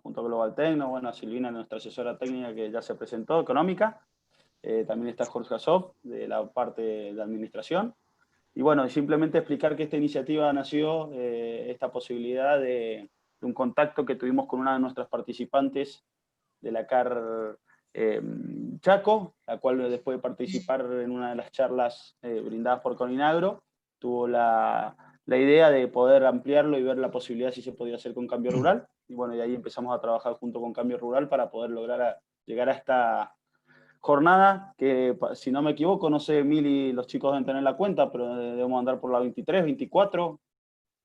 junto a Global Tecno, bueno, a Silvina, nuestra asesora técnica que ya se presentó, económica. También está Jorge Asop, de la parte de administración. Y bueno, simplemente explicar que esta iniciativa nació, esta posibilidad de un contacto que tuvimos con una de nuestras participantes de la CAR Chaco, la cual después de participar en una de las charlas brindadas por Coninagro, tuvo la idea de poder ampliarlo y ver la posibilidad si se podía hacer con Cambio Rural. Y bueno, y ahí empezamos a trabajar junto con Cambio Rural para poder lograr llegar a esta jornada, que si no me equivoco, no sé, Mili, los chicos deben tener la cuenta, pero debemos andar por la 23, 24,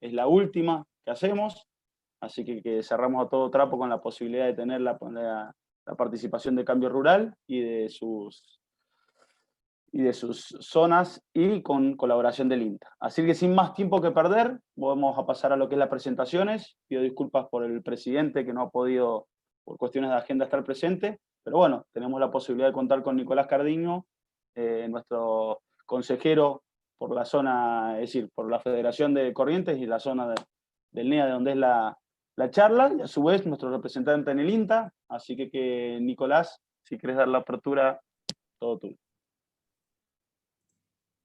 es la última que hacemos, así que cerramos a todo trapo con la posibilidad de tener la participación de Cambio Rural y de sus zonas y con colaboración del INTA. Así que sin más tiempo que perder, vamos a pasar a lo que es las presentaciones. Pido disculpas por el presidente que no ha podido, por cuestiones de agenda, estar presente, pero bueno, tenemos la posibilidad de contar con Nicolás Cardiño, nuestro consejero por la zona, es decir, por la Federación de Corrientes y la zona del NEA, de donde es la charla, y a su vez nuestro representante en el INTA. Así que Nicolás, si querés dar la apertura, todo tuyo.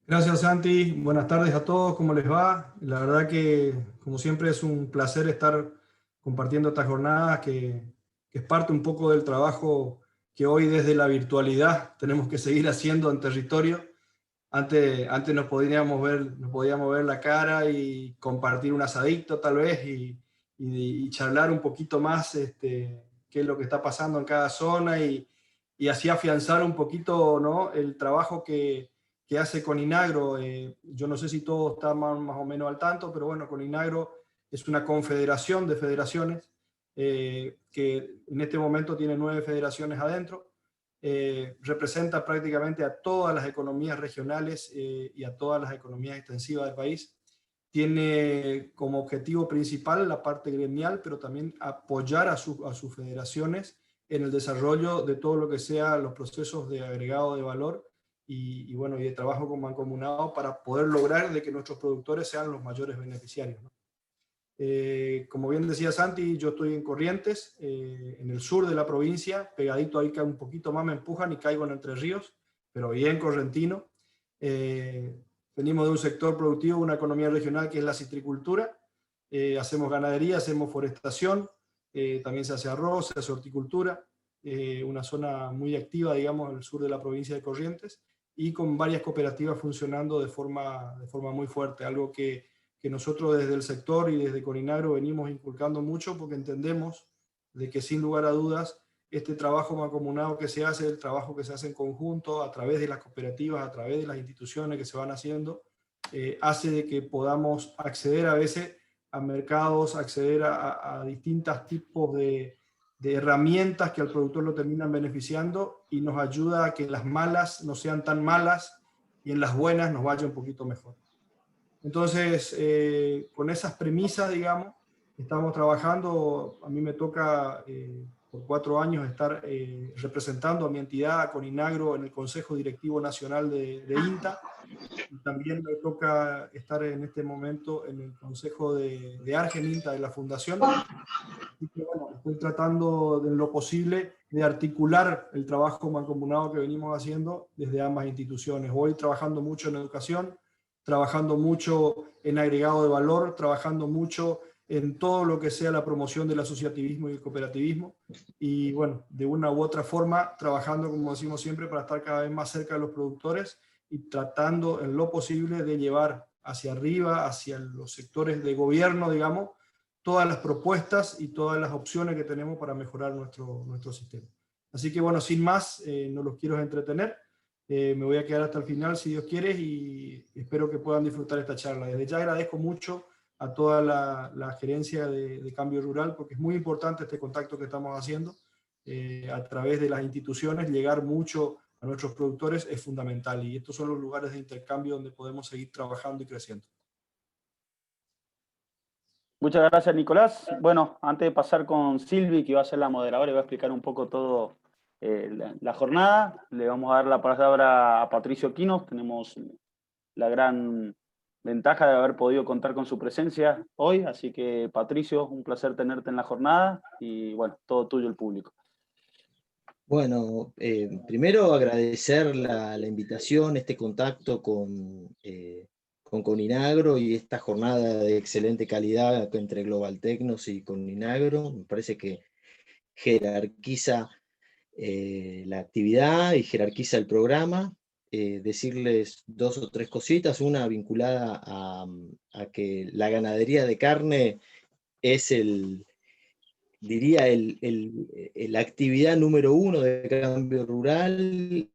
Gracias, Santi. Buenas tardes a todos. ¿Cómo les va? La verdad que, como siempre, es un placer estar compartiendo estas jornadas que es parte un poco del trabajo que hoy desde la virtualidad tenemos que seguir haciendo en territorio. Antes nos podíamos ver la cara y compartir un asadito tal vez y charlar un poquito más qué es lo que está pasando en cada zona y así afianzar un poquito, ¿no?, el trabajo que hace Coninagro. Yo no sé si todo está más o menos al tanto, pero bueno, Coninagro es una confederación de federaciones que en este momento tiene 9 federaciones adentro. Representa prácticamente a todas las economías regionales y a todas las economías extensivas del país. Tiene como objetivo principal la parte gremial, pero también apoyar a sus federaciones en el desarrollo de todo lo que sea los procesos de agregado de valor y bueno, y de trabajo con mancomunado para poder lograr de que nuestros productores sean los mayores beneficiarios, ¿no? Como bien decía Santi, yo estoy en Corrientes, en el sur de la provincia, pegadito ahí que un poquito más me empujan y caigo en Entre Ríos, pero bien correntino. Venimos de un sector productivo, una economía regional que es la citricultura. Hacemos ganadería, hacemos forestación, también se hace arroz, se hace horticultura, una zona muy activa, digamos, en el sur de la provincia de Corrientes, y con varias cooperativas funcionando de forma muy fuerte, algo que nosotros desde el sector y desde Coninagro venimos inculcando mucho porque entendemos de que sin lugar a dudas este trabajo mancomunado que se hace, el trabajo que se hace en conjunto a través de las cooperativas, a través de las instituciones que se van haciendo, hace de que podamos acceder a veces a mercados, acceder a distintos tipos de herramientas que al productor lo terminan beneficiando y nos ayuda a que las malas no sean tan malas y en las buenas nos vaya un poquito mejor. Entonces, con esas premisas, digamos, estamos trabajando. A mí me toca por 4 años estar representando a mi entidad, a Coninagro, en el Consejo Directivo Nacional de INTA. Y también me toca estar en este momento en el Consejo de Argen INTA de la Fundación. Así que bueno, estoy tratando en lo posible de articular el trabajo mancomunado que venimos haciendo desde ambas instituciones. Hoy trabajando mucho en educación, trabajando mucho en agregado de valor, trabajando mucho en todo lo que sea la promoción del asociativismo y el cooperativismo. Y bueno, de una u otra forma, trabajando, como decimos siempre, para estar cada vez más cerca de los productores y tratando en lo posible de llevar hacia arriba, hacia los sectores de gobierno, digamos, todas las propuestas y todas las opciones que tenemos para mejorar nuestro sistema. Así que bueno, sin más, no los quiero entretener. Me voy a quedar hasta el final, si Dios quiere, y espero que puedan disfrutar esta charla. Desde ya agradezco mucho a toda la gerencia de Cambio Rural, porque es muy importante este contacto que estamos haciendo. A través de las instituciones, llegar mucho a nuestros productores es fundamental, y estos son los lugares de intercambio donde podemos seguir trabajando y creciendo. Muchas gracias, Nicolás. Bueno, antes de pasar con Silvi, que va a ser la moderadora y va a explicar un poco todo la jornada, le vamos a dar la palabra a Patricio Quinos. Tenemos la gran ventaja de haber podido contar con su presencia hoy, así que Patricio, un placer tenerte en la jornada y bueno, todo tuyo el público. Bueno, primero agradecer la invitación, este contacto con Coninagro y esta jornada de excelente calidad entre Global Tecnos y Coninagro. Me parece que jerarquiza la actividad y jerarquiza el programa. Decirles 2 o 3 cositas, una vinculada a que la ganadería de carne es diría, la actividad número 1 de Cambio Rural.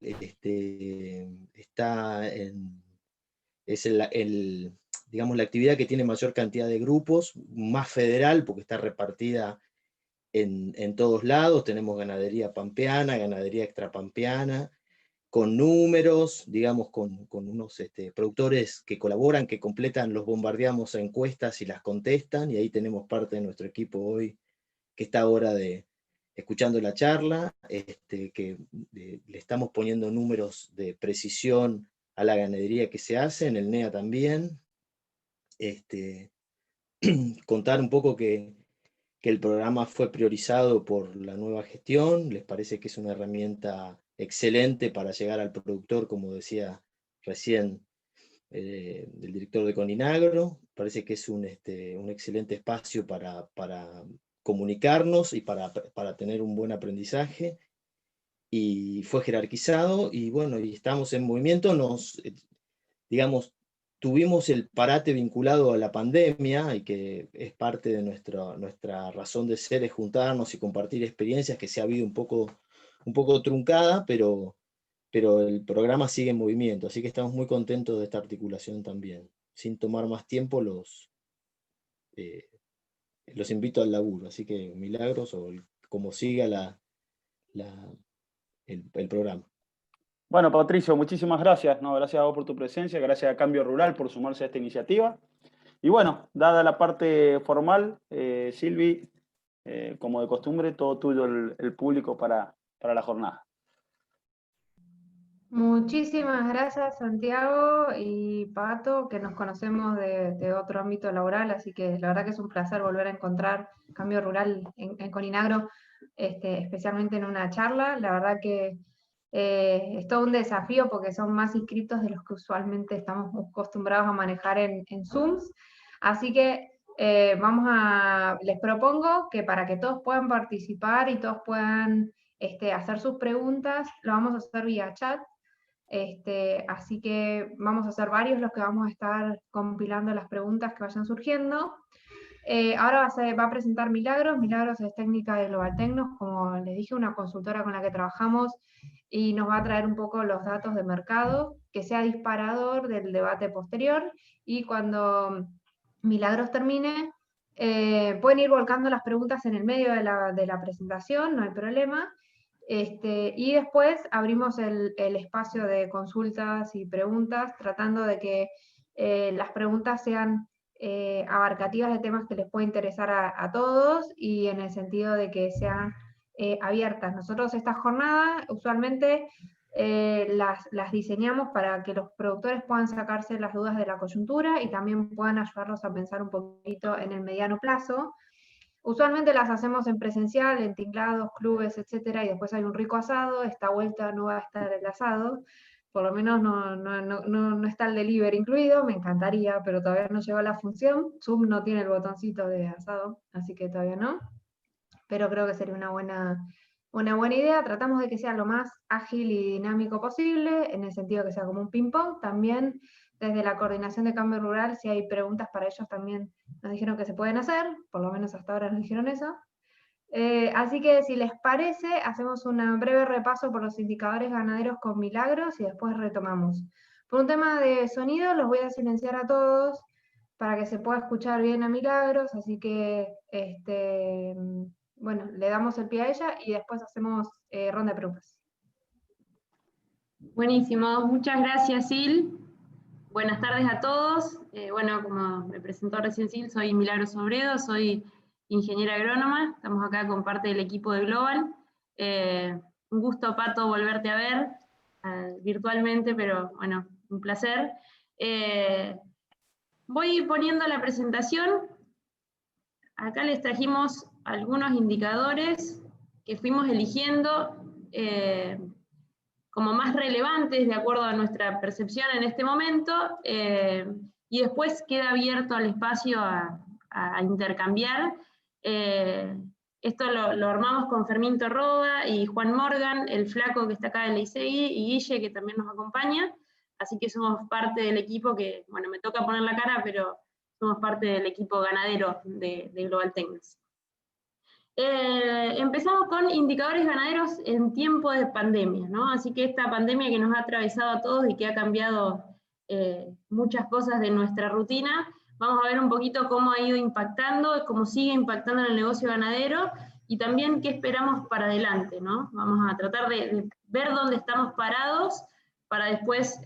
Es digamos, la actividad que tiene mayor cantidad de grupos, más federal, porque está repartida en todos lados. Tenemos ganadería pampeana, ganadería extrapampeana, con números, digamos, con unos productores que colaboran, que completan, los bombardeamos a encuestas y las contestan, y ahí tenemos parte de nuestro equipo hoy que está ahora escuchando la charla, que le estamos poniendo números de precisión a la ganadería que se hace, en el NEA también. Contar un poco que el programa fue priorizado por la nueva gestión. Les parece que es una herramienta excelente para llegar al productor, como decía recién el director de Coninagro. Parece que es un excelente espacio para comunicarnos y para tener un buen aprendizaje. Y fue jerarquizado, y bueno, y estamos en movimiento. Digamos, tuvimos el parate vinculado a la pandemia, y que es parte de nuestra razón de ser, es juntarnos y compartir experiencias, que se ha habido un poco truncada, pero el programa sigue en movimiento, así que estamos muy contentos de esta articulación también. Sin tomar más tiempo, los invito al laburo, así que Milagros, o como siga el programa. Bueno, Patricio, muchísimas gracias, ¿no? Gracias a vos por tu presencia, gracias a Cambio Rural por sumarse a esta iniciativa. Y bueno, dada la parte formal, Silvi, como de costumbre, todo tuyo el público para la jornada. Muchísimas gracias, Santiago y Pato, que nos conocemos de otro ámbito laboral, así que la verdad que es un placer volver a encontrar Cambio Rural en Coninagro, especialmente en una charla. La verdad que es todo un desafío, porque son más inscritos de los que usualmente estamos acostumbrados a manejar en Zooms. Así que les propongo que, para que todos puedan participar y todos puedan hacer sus preguntas, lo vamos a hacer vía chat. Así que vamos a ser varios los que vamos a estar compilando las preguntas que vayan surgiendo. Ahora va a presentar Milagros. Milagros es técnica de Global Tecnos, como les dije, una consultora con la que trabajamos, y nos va a traer un poco los datos de mercado, que sea disparador del debate posterior. Y cuando Milagros termine, pueden ir volcando las preguntas en el medio de la presentación, no hay problema. Y después abrimos el espacio de consultas y preguntas, tratando de que las preguntas sean abarcativas de temas que les puede interesar a todos, y en el sentido de que sean abiertas. Nosotros esta jornada usualmente las diseñamos para que los productores puedan sacarse las dudas de la coyuntura y también puedan ayudarlos a pensar un poquito en el mediano plazo. Usualmente las hacemos en presencial, en tinglados, clubes, etcétera, y después hay un rico asado. Esta vuelta no va a estar el asado, por lo menos no está el delivery incluido. Me encantaría, pero todavía no llegó la función. Zoom no tiene el botoncito de asado, así que todavía no, pero creo que sería una buena idea. Tratamos de que sea lo más ágil y dinámico posible, en el sentido que sea como un ping-pong. También desde la Coordinación de Cambio Rural, si hay preguntas para ellos, también nos dijeron que se pueden hacer, por lo menos hasta ahora nos dijeron eso. Así que, si les parece, hacemos un breve repaso por los indicadores ganaderos con Milagros y después retomamos. Por un tema de sonido, los voy a silenciar a todos para que se pueda escuchar bien a Milagros, así que bueno, le damos el pie a ella y después hacemos ronda de preguntas. Buenísimo, muchas gracias, Sil. Buenas tardes a todos. Bueno, como me presentó recién Sil, soy Milagros Sobredo, soy ingeniera agrónoma. Estamos acá con parte del equipo de Global. Un gusto, Pato, volverte a ver virtualmente, pero bueno, un placer. voy poniendo la presentación. Acá les trajimos algunos indicadores que fuimos eligiendo como más relevantes de acuerdo a nuestra percepción en este momento, y después queda abierto al espacio a intercambiar. Esto lo armamos con Fermín Torroba y Juan Morgan, el flaco que está acá en la ISEGI, y Guille, que también nos acompaña, así que somos parte del equipo que, bueno, me toca poner la cara, pero somos parte del equipo ganadero de Global Technos. Empezamos con indicadores ganaderos en tiempo de pandemia, ¿no? Así que esta pandemia que nos ha atravesado a todos y que ha cambiado muchas cosas de nuestra rutina, vamos a ver un poquito cómo ha ido impactando, cómo sigue impactando en el negocio ganadero, y también qué esperamos para adelante, ¿no? Vamos a tratar de ver dónde estamos parados, para después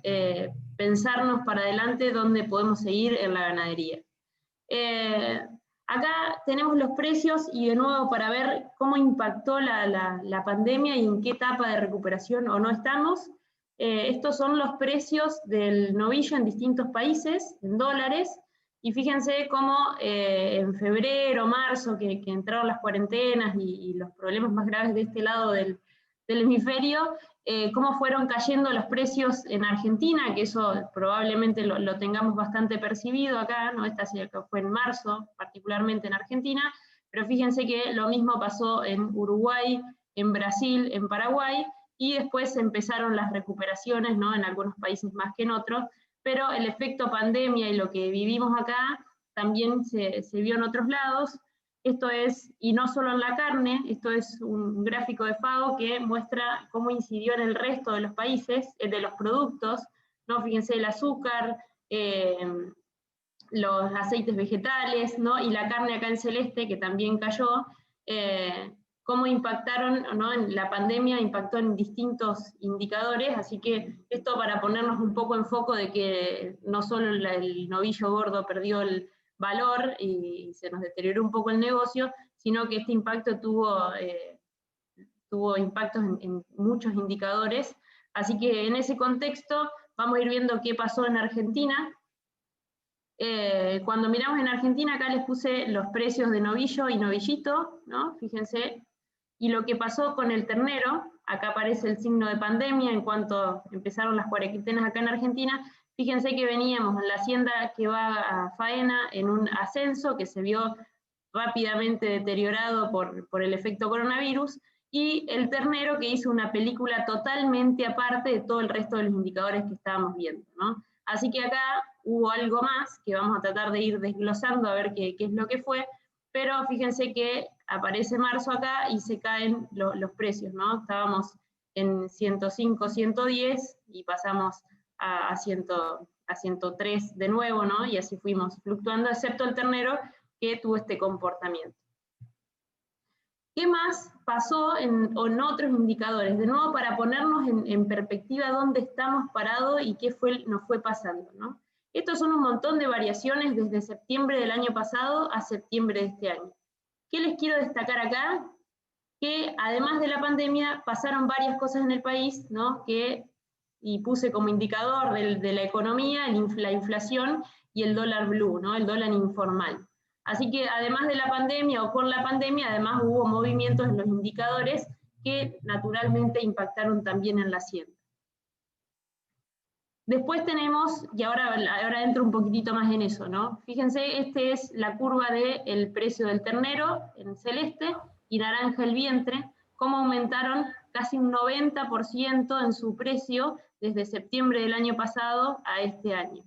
pensarnos para adelante dónde podemos seguir en la ganadería. Acá tenemos los precios, y de nuevo para ver cómo impactó la pandemia y en qué etapa de recuperación o no estamos. Estos son los precios del novillo en distintos países, en dólares, y fíjense cómo en febrero, marzo, que entraron las cuarentenas y los problemas más graves de este lado del hemisferio, cómo fueron cayendo los precios en Argentina, que eso probablemente lo tengamos bastante percibido acá, ¿no? Esta fue en marzo, particularmente en Argentina, pero fíjense que lo mismo pasó en Uruguay, en Brasil, en Paraguay, y después empezaron las recuperaciones, ¿no? En algunos países más que en otros, pero el efecto pandemia y lo que vivimos acá también se vio en otros lados. Esto es, y no solo en la carne, esto es un gráfico de FAO que muestra cómo incidió en el resto de los países, de los productos, ¿no? Fíjense el azúcar, los aceites vegetales, ¿no? Y la carne acá en celeste, que también cayó, cómo impactaron, ¿no? En la pandemia impactó en distintos indicadores, así que esto para ponernos un poco en foco de que no solo el novillo gordo perdió el valor y se nos deterioró un poco el negocio, sino que este impacto tuvo impactos en muchos indicadores. Así que en ese contexto vamos a ir viendo qué pasó en Argentina. Cuando miramos en Argentina, acá les puse los precios de novillo y novillito, ¿no? Fíjense, y lo que pasó con el ternero, acá aparece el signo de pandemia en cuanto empezaron las cuarentenas acá en Argentina. Fíjense que veníamos en la hacienda que va a faena en un ascenso que se vio rápidamente deteriorado por el efecto coronavirus, y el ternero que hizo una película totalmente aparte de todo el resto de los indicadores que estábamos viendo, ¿no? Así que acá hubo algo más que vamos a tratar de ir desglosando a ver qué es lo que fue, pero fíjense que aparece marzo acá y se caen los precios, ¿no? Estábamos en 105, 110 y pasamos a 103 de nuevo, ¿no? Y así fuimos fluctuando, excepto el ternero que tuvo este comportamiento. ¿Qué más pasó en otros indicadores? De nuevo, para ponernos en perspectiva dónde estamos parados y qué nos fue pasando, ¿no? Estos son un montón de variaciones desde septiembre del año pasado a septiembre de este año. ¿Qué les quiero destacar acá? Que además de la pandemia pasaron varias cosas en el país, ¿no? Y puse como indicador de la economía la inflación y el dólar blue, ¿no? El dólar informal. Así que además de la pandemia o con la pandemia, además hubo movimientos en los indicadores que naturalmente impactaron también en la hacienda. Después tenemos, y ahora entro un poquitito más en eso, ¿no? Fíjense, esta es la curva del precio del ternero en celeste y naranja el vientre, cómo aumentaron casi un 90% en su precio desde septiembre del año pasado a este año.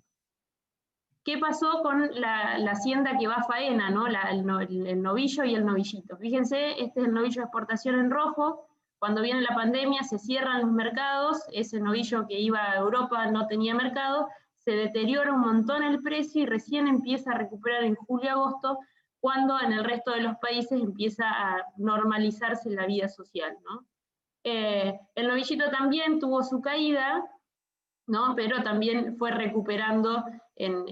¿Qué pasó con la hacienda que va a faena, ¿no? El novillo y el novillito? Fíjense, este es el novillo de exportación en rojo. Cuando viene la pandemia se cierran los mercados, ese novillo que iba a Europa no tenía mercado, se deteriora un montón el precio y recién empieza a recuperar en julio-agosto, cuando en el resto de los países empieza a normalizarse la vida social, ¿no? El novillito también tuvo su caída, ¿no? Pero también fue recuperando en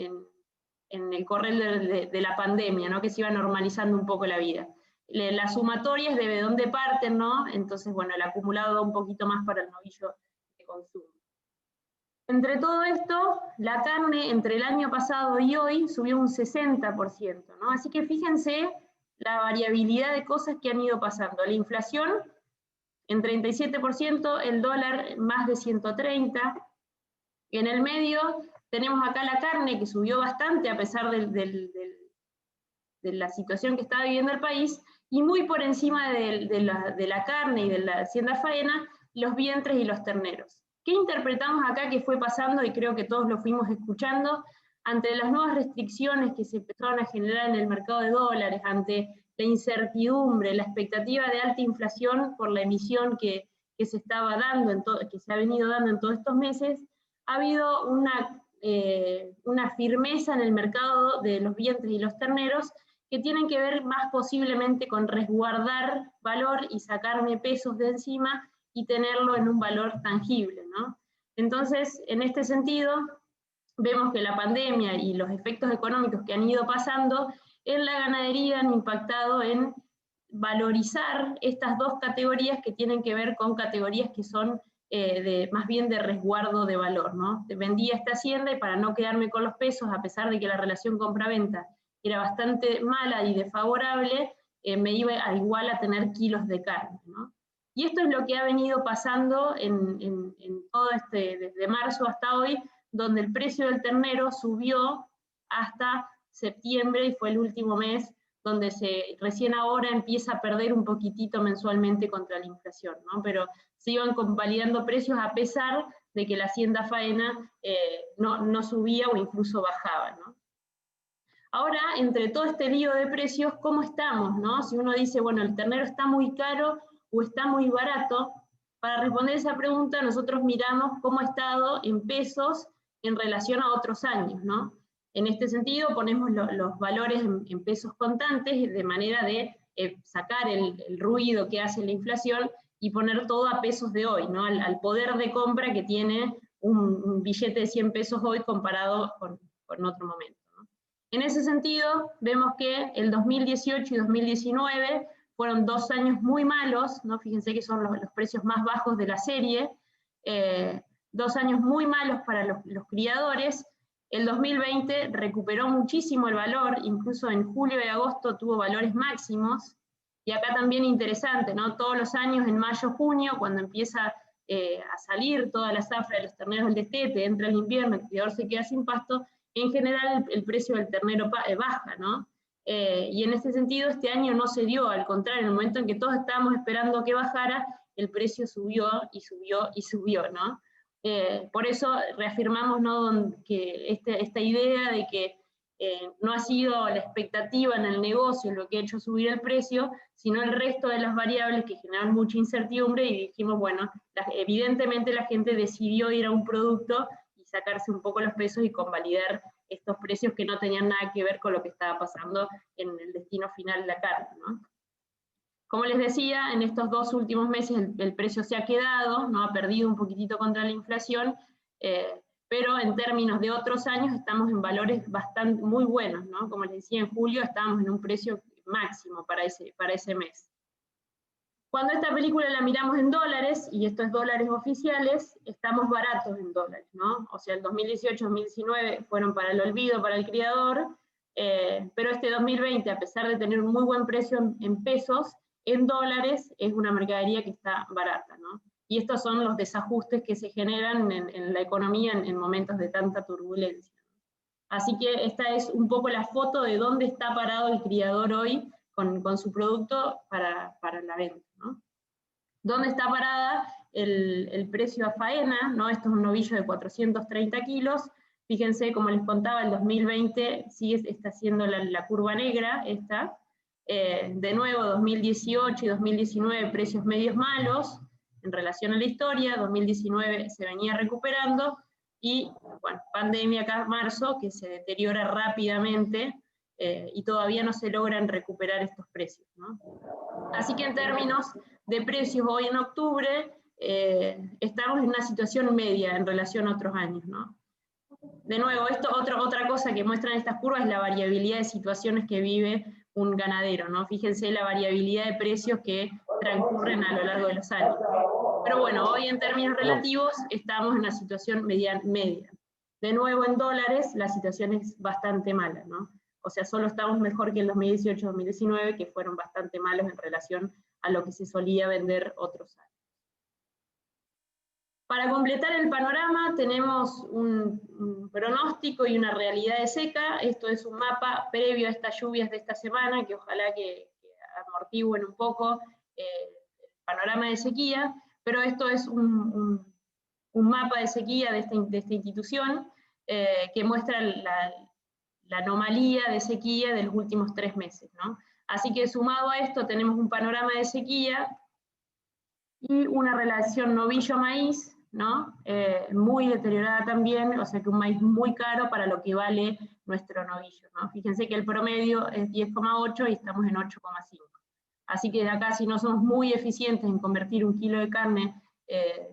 el correr de la pandemia, ¿no? Que se iba normalizando un poco la vida. Las sumatorias de dónde parten, ¿no? Entonces, bueno, el acumulado un poquito más para el novillo de consumo. Entre todo esto, la carne entre el año pasado y hoy subió un 60%, ¿no? Así que fíjense la variabilidad de cosas que han ido pasando. La inflación en 37%, el dólar más de 130%. En el medio tenemos acá la carne que subió bastante a pesar de la situación que está viviendo el país, y muy por encima de la carne y de la hacienda faena, los vientres y los terneros. ¿Qué interpretamos acá que fue pasando? Y creo que todos lo fuimos escuchando, ante las nuevas restricciones que se empezaron a generar en el mercado de dólares, ante la incertidumbre, la expectativa de alta inflación por la emisión que se estaba dando, que se ha venido dando en todos estos meses, ha habido una firmeza en el mercado de los vientres y los terneros que tienen que ver más posiblemente con resguardar valor y sacarme pesos de encima y tenerlo en un valor tangible, ¿no? Entonces, en este sentido, vemos que la pandemia y los efectos económicos que han ido pasando en la ganadería han impactado en valorizar estas dos categorías que tienen que ver con categorías que son más bien de resguardo de valor, ¿no? Vendía esta hacienda y para no quedarme con los pesos, a pesar de que la relación compra-venta era bastante mala y desfavorable, me iba igual a tener kilos de carne, ¿no? Y esto es lo que ha venido pasando en todo desde marzo hasta hoy, donde el precio del ternero subió hasta septiembre y fue el último mes donde recién ahora empieza a perder un poquitito mensualmente contra la inflación, ¿no? Pero se iban convalidando precios a pesar de que la hacienda faena no subía o incluso bajaba, ¿no? Ahora, entre todo este lío de precios, ¿cómo estamos, no? Si uno dice, bueno, el ternero está muy caro o está muy barato, para responder esa pregunta nosotros miramos cómo ha estado en pesos en relación a otros años, ¿no? En este sentido ponemos los valores en pesos contantes de manera de sacar el ruido que hace la inflación y poner todo a pesos de hoy, ¿no? Al poder de compra que tiene un billete de 100 pesos hoy comparado con otro momento, ¿no? En ese sentido, vemos que el 2018 y 2019 fueron 2 años muy malos, ¿no? Fíjense que son los precios más bajos de la serie, 2 años muy malos para los criadores. El 2020 recuperó muchísimo el valor, incluso en julio y agosto tuvo valores máximos, y acá también interesante, ¿no? Todos los años, en mayo, junio, cuando empieza a salir toda la zafra de los terneros del destete, entra el invierno, el criador se queda sin pasto, en general el precio del ternero baja, ¿no? Y en ese sentido este año no se dio, al contrario, en el momento en que todos estábamos esperando que bajara, el precio subió y subió y subió, ¿no? Por eso reafirmamos, ¿no?, que esta idea de que no ha sido la expectativa en el negocio lo que ha hecho subir el precio, sino el resto de las variables que generan mucha incertidumbre, y dijimos, bueno, evidentemente la gente decidió ir a un producto y sacarse un poco los pesos y convalidar estos precios que no tenían nada que ver con lo que estaba pasando en el destino final de la carne, ¿no? Como les decía, en estos 2 últimos meses el precio se ha quedado, ¿no? Ha perdido un poquitito contra la inflación, pero en términos de otros años estamos en valores muy buenos, ¿no? Como les decía, en julio estábamos en un precio máximo para ese mes. Cuando esta película la miramos en dólares, y esto es dólares oficiales, estamos baratos en dólares, ¿no? O sea, el 2018-2019 fueron para el olvido, para el criador, pero este 2020, a pesar de tener un muy buen precio en pesos, en dólares es una mercadería que está barata, ¿no? Y estos son los desajustes que se generan en la economía en momentos de tanta turbulencia. Así que esta es un poco la foto de dónde está parado el criador hoy con su producto para la venta, ¿no? ¿Dónde está parada el precio a faena, ¿no? Esto es un novillo de 430 kilos. Fíjense, como les contaba, el 2020 está siendo la curva negra, esta. De nuevo, 2018 y 2019 precios medios malos en relación a la historia, 2019 se venía recuperando, y bueno, pandemia acá, marzo, que se deteriora rápidamente, y todavía no se logran recuperar estos precios, ¿no? Así que en términos de precios hoy en octubre, estamos en una situación media en relación a otros años, ¿no? De nuevo, otra cosa que muestran estas curvas es la variabilidad de situaciones que vive un ganadero, ¿no? Fíjense la variabilidad de precios que transcurren a lo largo de los años. Pero bueno, hoy en términos relativos estamos en una situación media. De nuevo en dólares la situación es bastante mala, ¿no? O sea, solo estamos mejor que en 2018-2019, que fueron bastante malos en relación a lo que se solía vender otros años. Para completar el panorama tenemos un pronóstico y una realidad de seca. Esto es un mapa previo a estas lluvias de esta semana, que ojalá que amortigüen un poco el panorama de sequía, pero esto es un mapa de sequía de esta institución que muestra la anomalía de sequía de los últimos 3 meses, ¿no? Así que sumado a esto tenemos un panorama de sequía y una relación novillo-maíz, ¿no? Muy deteriorada también, o sea que un maíz muy caro para lo que vale nuestro novillo, ¿no? Fíjense que el promedio es 10,8 y estamos en 8,5. Así que acá si no somos muy eficientes en convertir 1 kilo de carne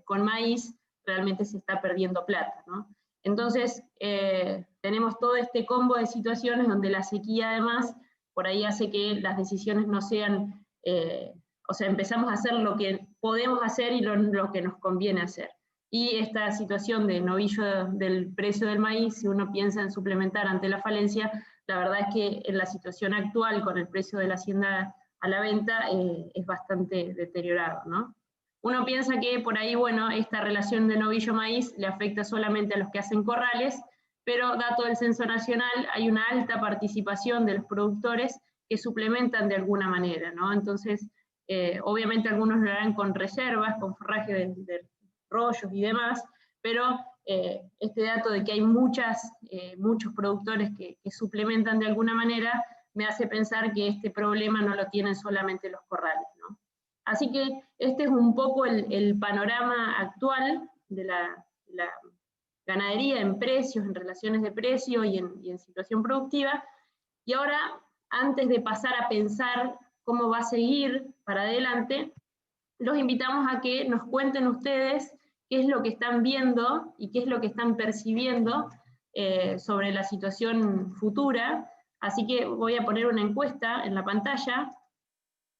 con maíz, realmente se está perdiendo plata, ¿no? Entonces, tenemos todo este combo de situaciones donde la sequía además por ahí hace que las decisiones no sean, o sea, empezamos a hacer lo que podemos hacer y lo que nos conviene hacer. Y esta situación de novillo del precio del maíz, si uno piensa en suplementar ante la falencia, la verdad es que en la situación actual con el precio de la hacienda a la venta es bastante deteriorado, ¿no? Uno piensa que por ahí, bueno, esta relación de novillo-maíz le afecta solamente a los que hacen corrales, pero dato del Censo Nacional hay una alta participación de los productores que suplementan de alguna manera, ¿no? Entonces, obviamente algunos lo harán con reservas, con forraje de rollos y demás, pero este dato de que hay muchos productores que suplementan de alguna manera me hace pensar que este problema no lo tienen solamente los corrales, ¿no? Así que este es un poco el panorama actual de la ganadería en precios, en relaciones de precio y en situación productiva. Y ahora, antes de pasar a pensar cómo va a seguir para adelante, los invitamos a que nos cuenten ustedes qué es lo que están viendo y qué es lo que están percibiendo sobre la situación futura. Así que voy a poner una encuesta en la pantalla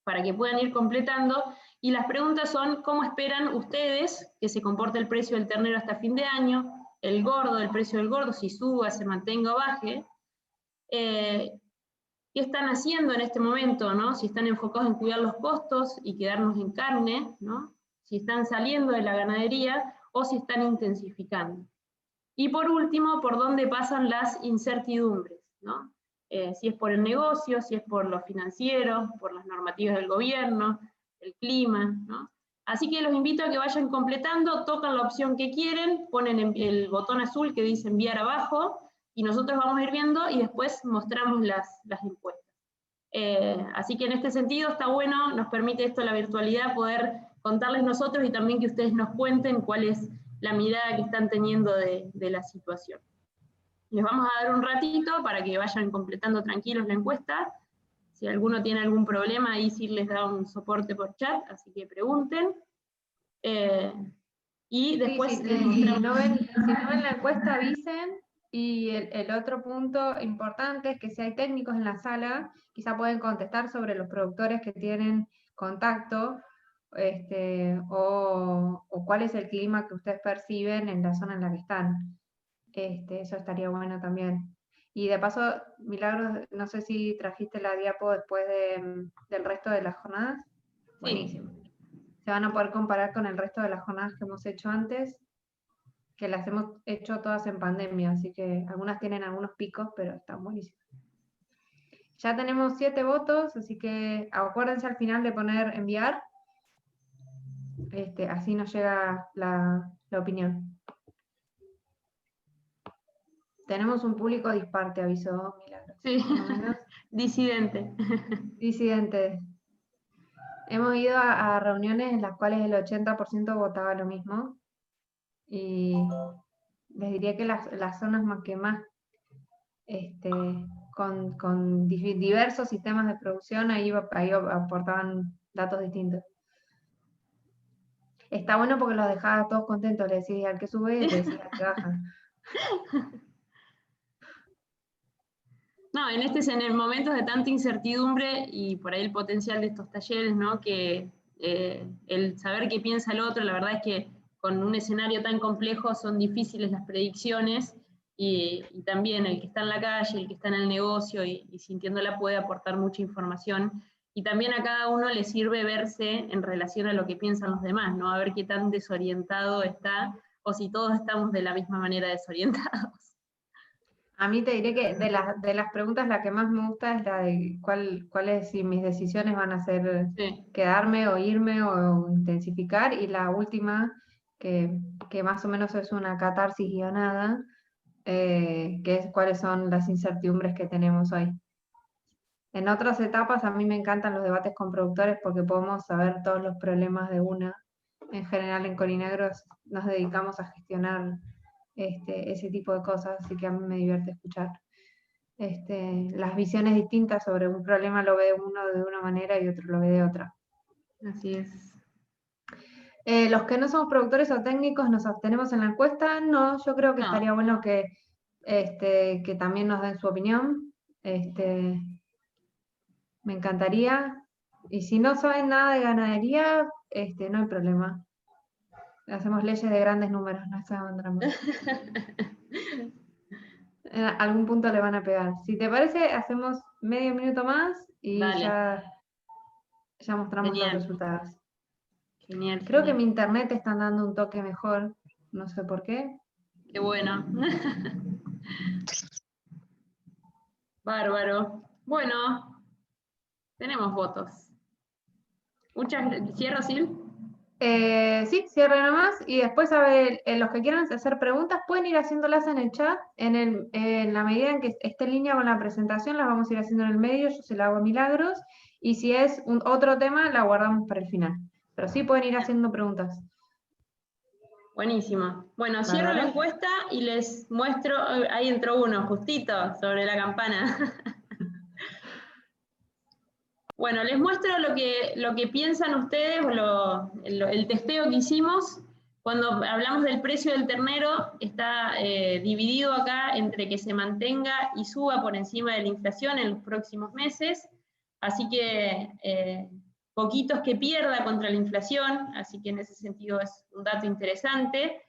para que puedan ir completando, y las preguntas son: ¿cómo esperan ustedes que se comporte el precio del ternero hasta fin de año? El gordo, el precio del gordo, si suba, se mantenga o baje. ¿Qué están haciendo en este momento, ¿no? Si están enfocados en cuidar los costos y quedarnos en carne, ¿no? Si están saliendo de la ganadería o si están intensificando. Y por último, por dónde pasan las incertidumbres, ¿no? Si es por el negocio, si es por lo financiero, por las normativas del gobierno, el clima, ¿no? Así que los invito a que vayan completando, tocan la opción que quieren, ponen el botón azul que dice enviar abajo, y nosotros vamos a ir viendo y después mostramos las encuestas. Así que en este sentido está bueno, nos permite esto la virtualidad, poder contarles nosotros y también que ustedes nos cuenten cuál es la mirada que están teniendo de la situación. Les vamos a dar un ratito para que vayan completando tranquilos la encuesta. Si alguno tiene algún problema, ahí sí les da un soporte por chat, así que pregunten. Y después les mostramos. Si no ven la encuesta, avisen. Y el otro punto importante es que si hay técnicos en la sala, quizá pueden contestar sobre los productores que tienen contacto, o cuál es el clima que ustedes perciben en la zona en la que están. Eso estaría bueno también. Y de paso, Milagros, no sé si trajiste la diapo después del resto de las jornadas. Sí. Buenísimo. Se van a poder comparar con el resto de las jornadas que hemos hecho antes, que las hemos hecho todas en pandemia, así que algunas tienen algunos picos, pero están buenísimas. Ya tenemos 7 votos, así que acuérdense al final de poner enviar, así nos llega la opinión. Tenemos un público dispar, te aviso, Milagros. Sí, por lo menos. disidente. Disidentes. Hemos ido a reuniones en las cuales el 80% votaba lo mismo, y les diría que las zonas más que más, con diversos sistemas de producción, ahí aportaban datos distintos. Está bueno porque los dejaba todos contentos, le decís al que sube y le decís al que baja. No, en momentos de tanta incertidumbre y por ahí el potencial de estos talleres, ¿no? Que el saber qué piensa el otro, la verdad es que con un escenario tan complejo son difíciles las predicciones, y también el que está en la calle, el que está en el negocio y sintiéndola puede aportar mucha información, y también a cada uno le sirve verse en relación a lo que piensan los demás, ¿no? A ver qué tan desorientado está, o si todos estamos de la misma manera desorientados. A mí te diré que de las preguntas la que más me gusta es la de cuál es, si mis decisiones van a ser Sí. quedarme o irme o intensificar, y la última, que más o menos es una catarsis guionada, que es cuáles son las incertidumbres que tenemos hoy. En otras etapas a mí me encantan los debates con productores porque podemos saber todos los problemas de una. En general en Coninagro nos dedicamos a gestionar ese tipo de cosas, así que a mí me divierte escuchar las visiones distintas sobre un problema. Lo ve uno de una manera y otro lo ve de otra. Así es. Los que no somos productores o técnicos, ¿nos abstenemos en la encuesta? No, yo creo que No. estaría bueno que también nos den su opinión. Me encantaría. Y si no saben nada de ganadería, no hay problema. Hacemos leyes de grandes números, no se hagan drama. En algún punto le van a pegar. Si te parece, hacemos medio minuto más y Dale. ya mostramos Genial. los resultados. Genial. Creo que genial. mi internet está dando un toque mejor, no sé por qué. Qué bueno. Bárbaro. Bueno, tenemos votos. ¿Cierro, Sil? Sí, cierre nomás y después, a ver, los que quieran hacer preguntas pueden ir haciéndolas en el chat, en la medida en que esté en línea con la presentación, las vamos a ir haciendo en el medio, yo se la hago a Milagros, y si es otro tema, la guardamos para el final. Pero sí pueden ir haciendo preguntas. Buenísimo. Bueno, cierro la encuesta y les muestro, ahí entró uno, justito, sobre la campana. Bueno, les muestro lo que piensan ustedes, o el testeo que hicimos. Cuando hablamos del precio del ternero, está dividido acá entre que se mantenga y suba por encima de la inflación en los próximos meses, así que poquitos que pierda contra la inflación, así que en ese sentido es un dato interesante.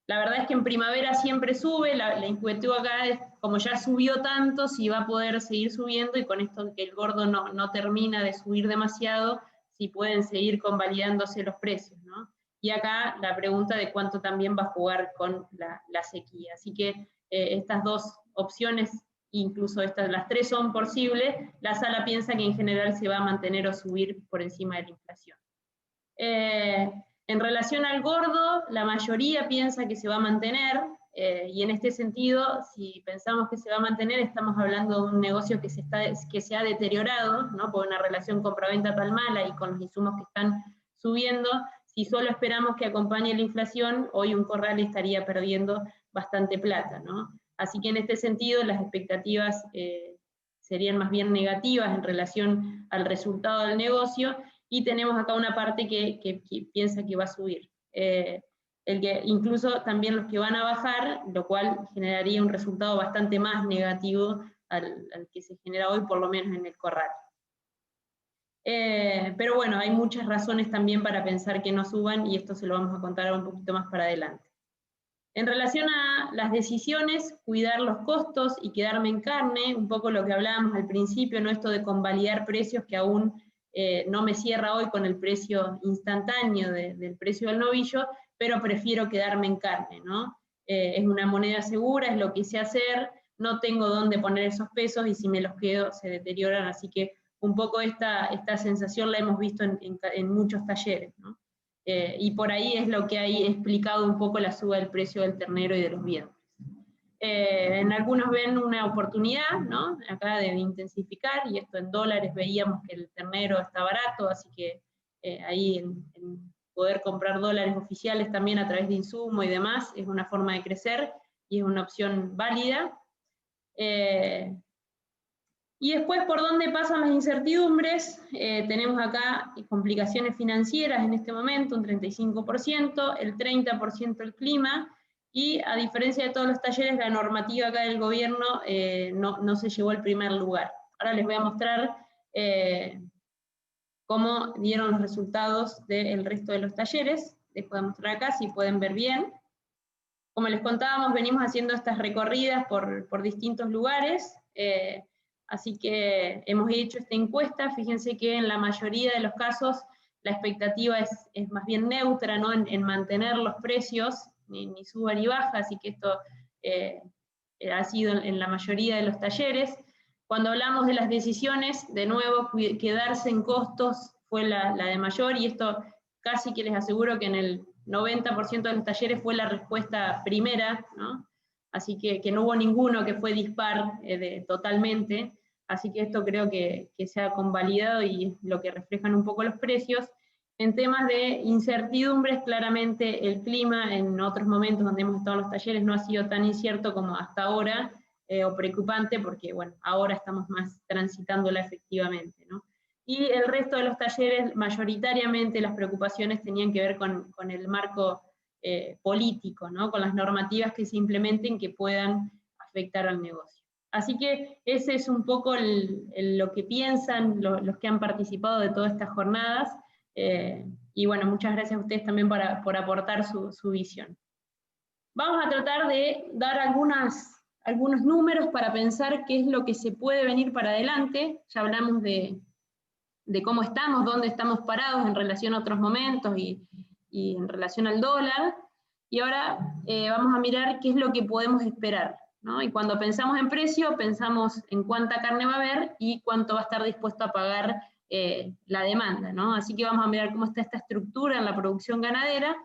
La verdad es que en primavera siempre sube, la inquietud acá es, como ya subió tanto, si va a poder seguir subiendo, y con esto que el gordo no termina de subir demasiado, si pueden seguir convalidándose los precios, ¿no? Y acá la pregunta de cuánto también va a jugar con la sequía. Así que estas dos opciones, incluso las tres son posibles, la sala piensa que en general se va a mantener o subir por encima de la inflación. En relación al gordo, la mayoría piensa que se va a mantener, y en este sentido, si pensamos que se va a mantener, estamos hablando de un negocio que se ha deteriorado, ¿no? Por una relación compra-venta tan mala y con los insumos que están subiendo. Si solo esperamos que acompañe la inflación, hoy un corral estaría perdiendo bastante plata, ¿no? Así que en este sentido las expectativas serían más bien negativas en relación al resultado del negocio, y tenemos acá una parte que piensa que va a subir. Incluso también los que van a bajar, lo cual generaría un resultado bastante más negativo al que se genera hoy, por lo menos en el corral. Pero bueno, hay muchas razones también para pensar que no suban, y esto se lo vamos a contar un poquito más para adelante. En relación a las decisiones, cuidar los costos y quedarme en carne, un poco lo que hablábamos al principio, ¿no? Esto de convalidar precios que aún no me cierra hoy con el precio instantáneo del precio del novillo, pero prefiero quedarme en carne, ¿no? Es una moneda segura, es lo que sé hacer, no tengo dónde poner esos pesos, y si me los quedo se deterioran, así que un poco esta sensación la hemos visto en muchos talleres, ¿no? Y por ahí es lo que ha explicado un poco la suba del precio del ternero y de los vientres. En algunos ven una oportunidad, ¿no? Acá de intensificar, y esto en dólares veíamos que el ternero está barato, así que ahí en poder comprar dólares oficiales también a través de insumo y demás es una forma de crecer y es una opción válida. Y después, ¿por dónde pasan las incertidumbres? Tenemos acá complicaciones financieras en este momento, un 35%, el 30% el clima, y a diferencia de todos los talleres, la normativa acá del gobierno no se llevó el primer lugar. Ahora les voy a mostrar cómo dieron los resultados del resto de los talleres. Les puedo mostrar acá, si pueden ver bien. Como les contábamos, venimos haciendo estas recorridas por distintos lugares, así que hemos hecho esta encuesta. Fíjense que en la mayoría de los casos la expectativa es más bien neutra, ¿no? en mantener los precios, ni suba ni baja, así que esto ha sido en la mayoría de los talleres. Cuando hablamos de las decisiones, de nuevo, quedarse en costos fue la de mayor, y esto casi que les aseguro que en el 90% de los talleres fue la respuesta primera, ¿no? Así que no hubo ninguno que fue dispar totalmente, así que esto creo que se ha convalidado y lo que reflejan un poco los precios. En temas de incertidumbres, claramente el clima en otros momentos donde hemos estado en los talleres no ha sido tan incierto como hasta ahora, o preocupante, porque bueno, ahora estamos más transitándola efectivamente, ¿no? Y el resto de los talleres, mayoritariamente las preocupaciones tenían que ver con el marco político, ¿no? Con las normativas que se implementen que puedan afectar al negocio. Así que ese es un poco lo que piensan los que han participado de todas estas jornadas, y bueno, muchas gracias a ustedes también por aportar su visión. Vamos a tratar de dar algunos números para pensar qué es lo que se puede venir para adelante. Ya hablamos de cómo estamos, dónde estamos parados en relación a otros momentos y en relación al dólar, y ahora vamos a mirar qué es lo que podemos esperar, ¿no? Y cuando pensamos en precio, pensamos en cuánta carne va a haber y cuánto va a estar dispuesto a pagar la demanda, ¿no? Así que vamos a mirar cómo está esta estructura en la producción ganadera,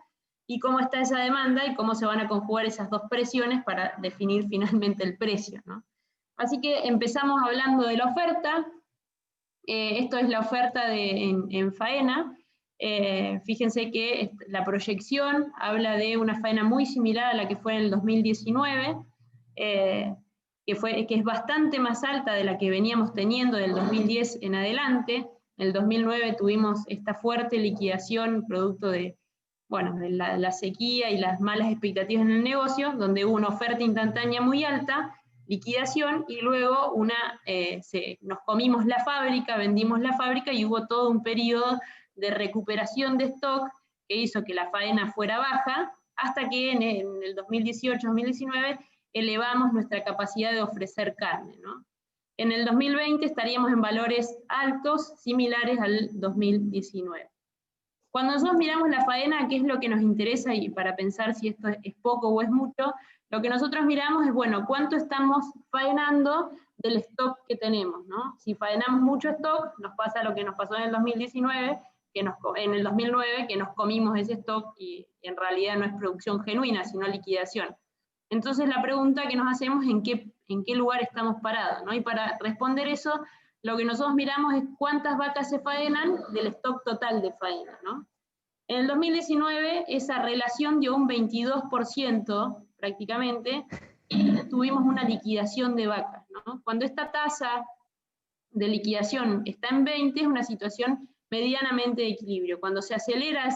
y cómo está esa demanda, y cómo se van a conjugar esas dos presiones para definir finalmente el precio, ¿no? Así que empezamos hablando de la oferta. Esto es la oferta en faena. Fíjense que la proyección habla de una faena muy similar a la que fue en el 2019, que es bastante más alta de la que veníamos teniendo del 2010 en adelante. En el 2009 tuvimos esta fuerte liquidación producto de la sequía y las malas expectativas en el negocio, donde hubo una oferta instantánea muy alta, liquidación, y luego nos comimos la fábrica, vendimos la fábrica, y hubo todo un periodo de recuperación de stock que hizo que la faena fuera baja, hasta que en el 2018-2019 elevamos nuestra capacidad de ofrecer carne, ¿no? En el 2020 estaríamos en valores altos, similares al 2019. Cuando nosotros miramos la faena, ¿qué es lo que nos interesa? Y para pensar si esto es poco o es mucho, lo que nosotros miramos es, bueno, ¿cuánto estamos faenando del stock que tenemos, ¿no? Si faenamos mucho stock, nos pasa lo que nos pasó en el 2019, en el 2009, que nos comimos ese stock y en realidad no es producción genuina, sino liquidación. Entonces la pregunta que nos hacemos es en qué lugar estamos parados, ¿no? Y para responder eso, lo que nosotros miramos es cuántas vacas se faenan del stock total de faena, ¿no? En el 2019 esa relación dio un 22% prácticamente, y tuvimos una liquidación de vacas, ¿no? Cuando esta tasa de liquidación está en 20, es una situación medianamente de equilibrio. Cuando se acelera,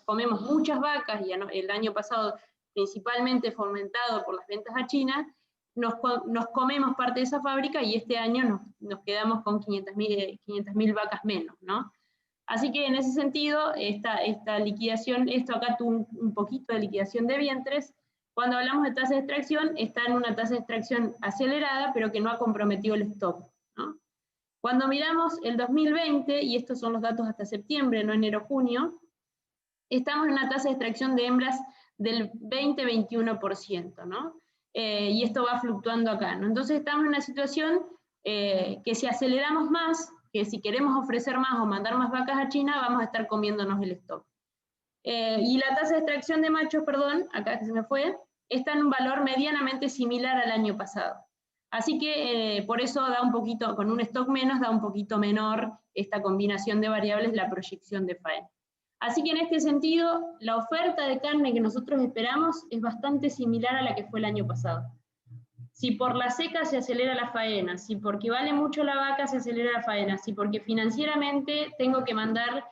comemos muchas vacas, y el año pasado principalmente fomentado por las ventas a China, nos comemos parte de esa fábrica, y este año nos quedamos con 500.000 vacas menos, ¿no? Así que en ese sentido, esta liquidación, esto acá tuvo un poquito de liquidación de vientres. Cuando hablamos de tasa de extracción, está en una tasa de extracción acelerada, pero que no ha comprometido el stock, ¿no? Cuando miramos el 2020, y estos son los datos hasta septiembre, no enero-junio, estamos en una tasa de extracción de hembras del 20-21%, ¿no? Y esto va fluctuando acá, ¿no? Entonces estamos en una situación que si aceleramos más, que si queremos ofrecer más o mandar más vacas a China, vamos a estar comiéndonos el stock. Y la tasa de extracción de machos, perdón, acá que se me fue, está en un valor medianamente similar al año pasado. Así que por eso da un poquito, con un stock menos, da un poquito menor esta combinación de variables, la proyección de faena. Así que en este sentido, la oferta de carne que nosotros esperamos es bastante similar a la que fue el año pasado. Si por la seca se acelera la faena, si porque vale mucho la vaca se acelera la faena, si porque financieramente tengo que mandar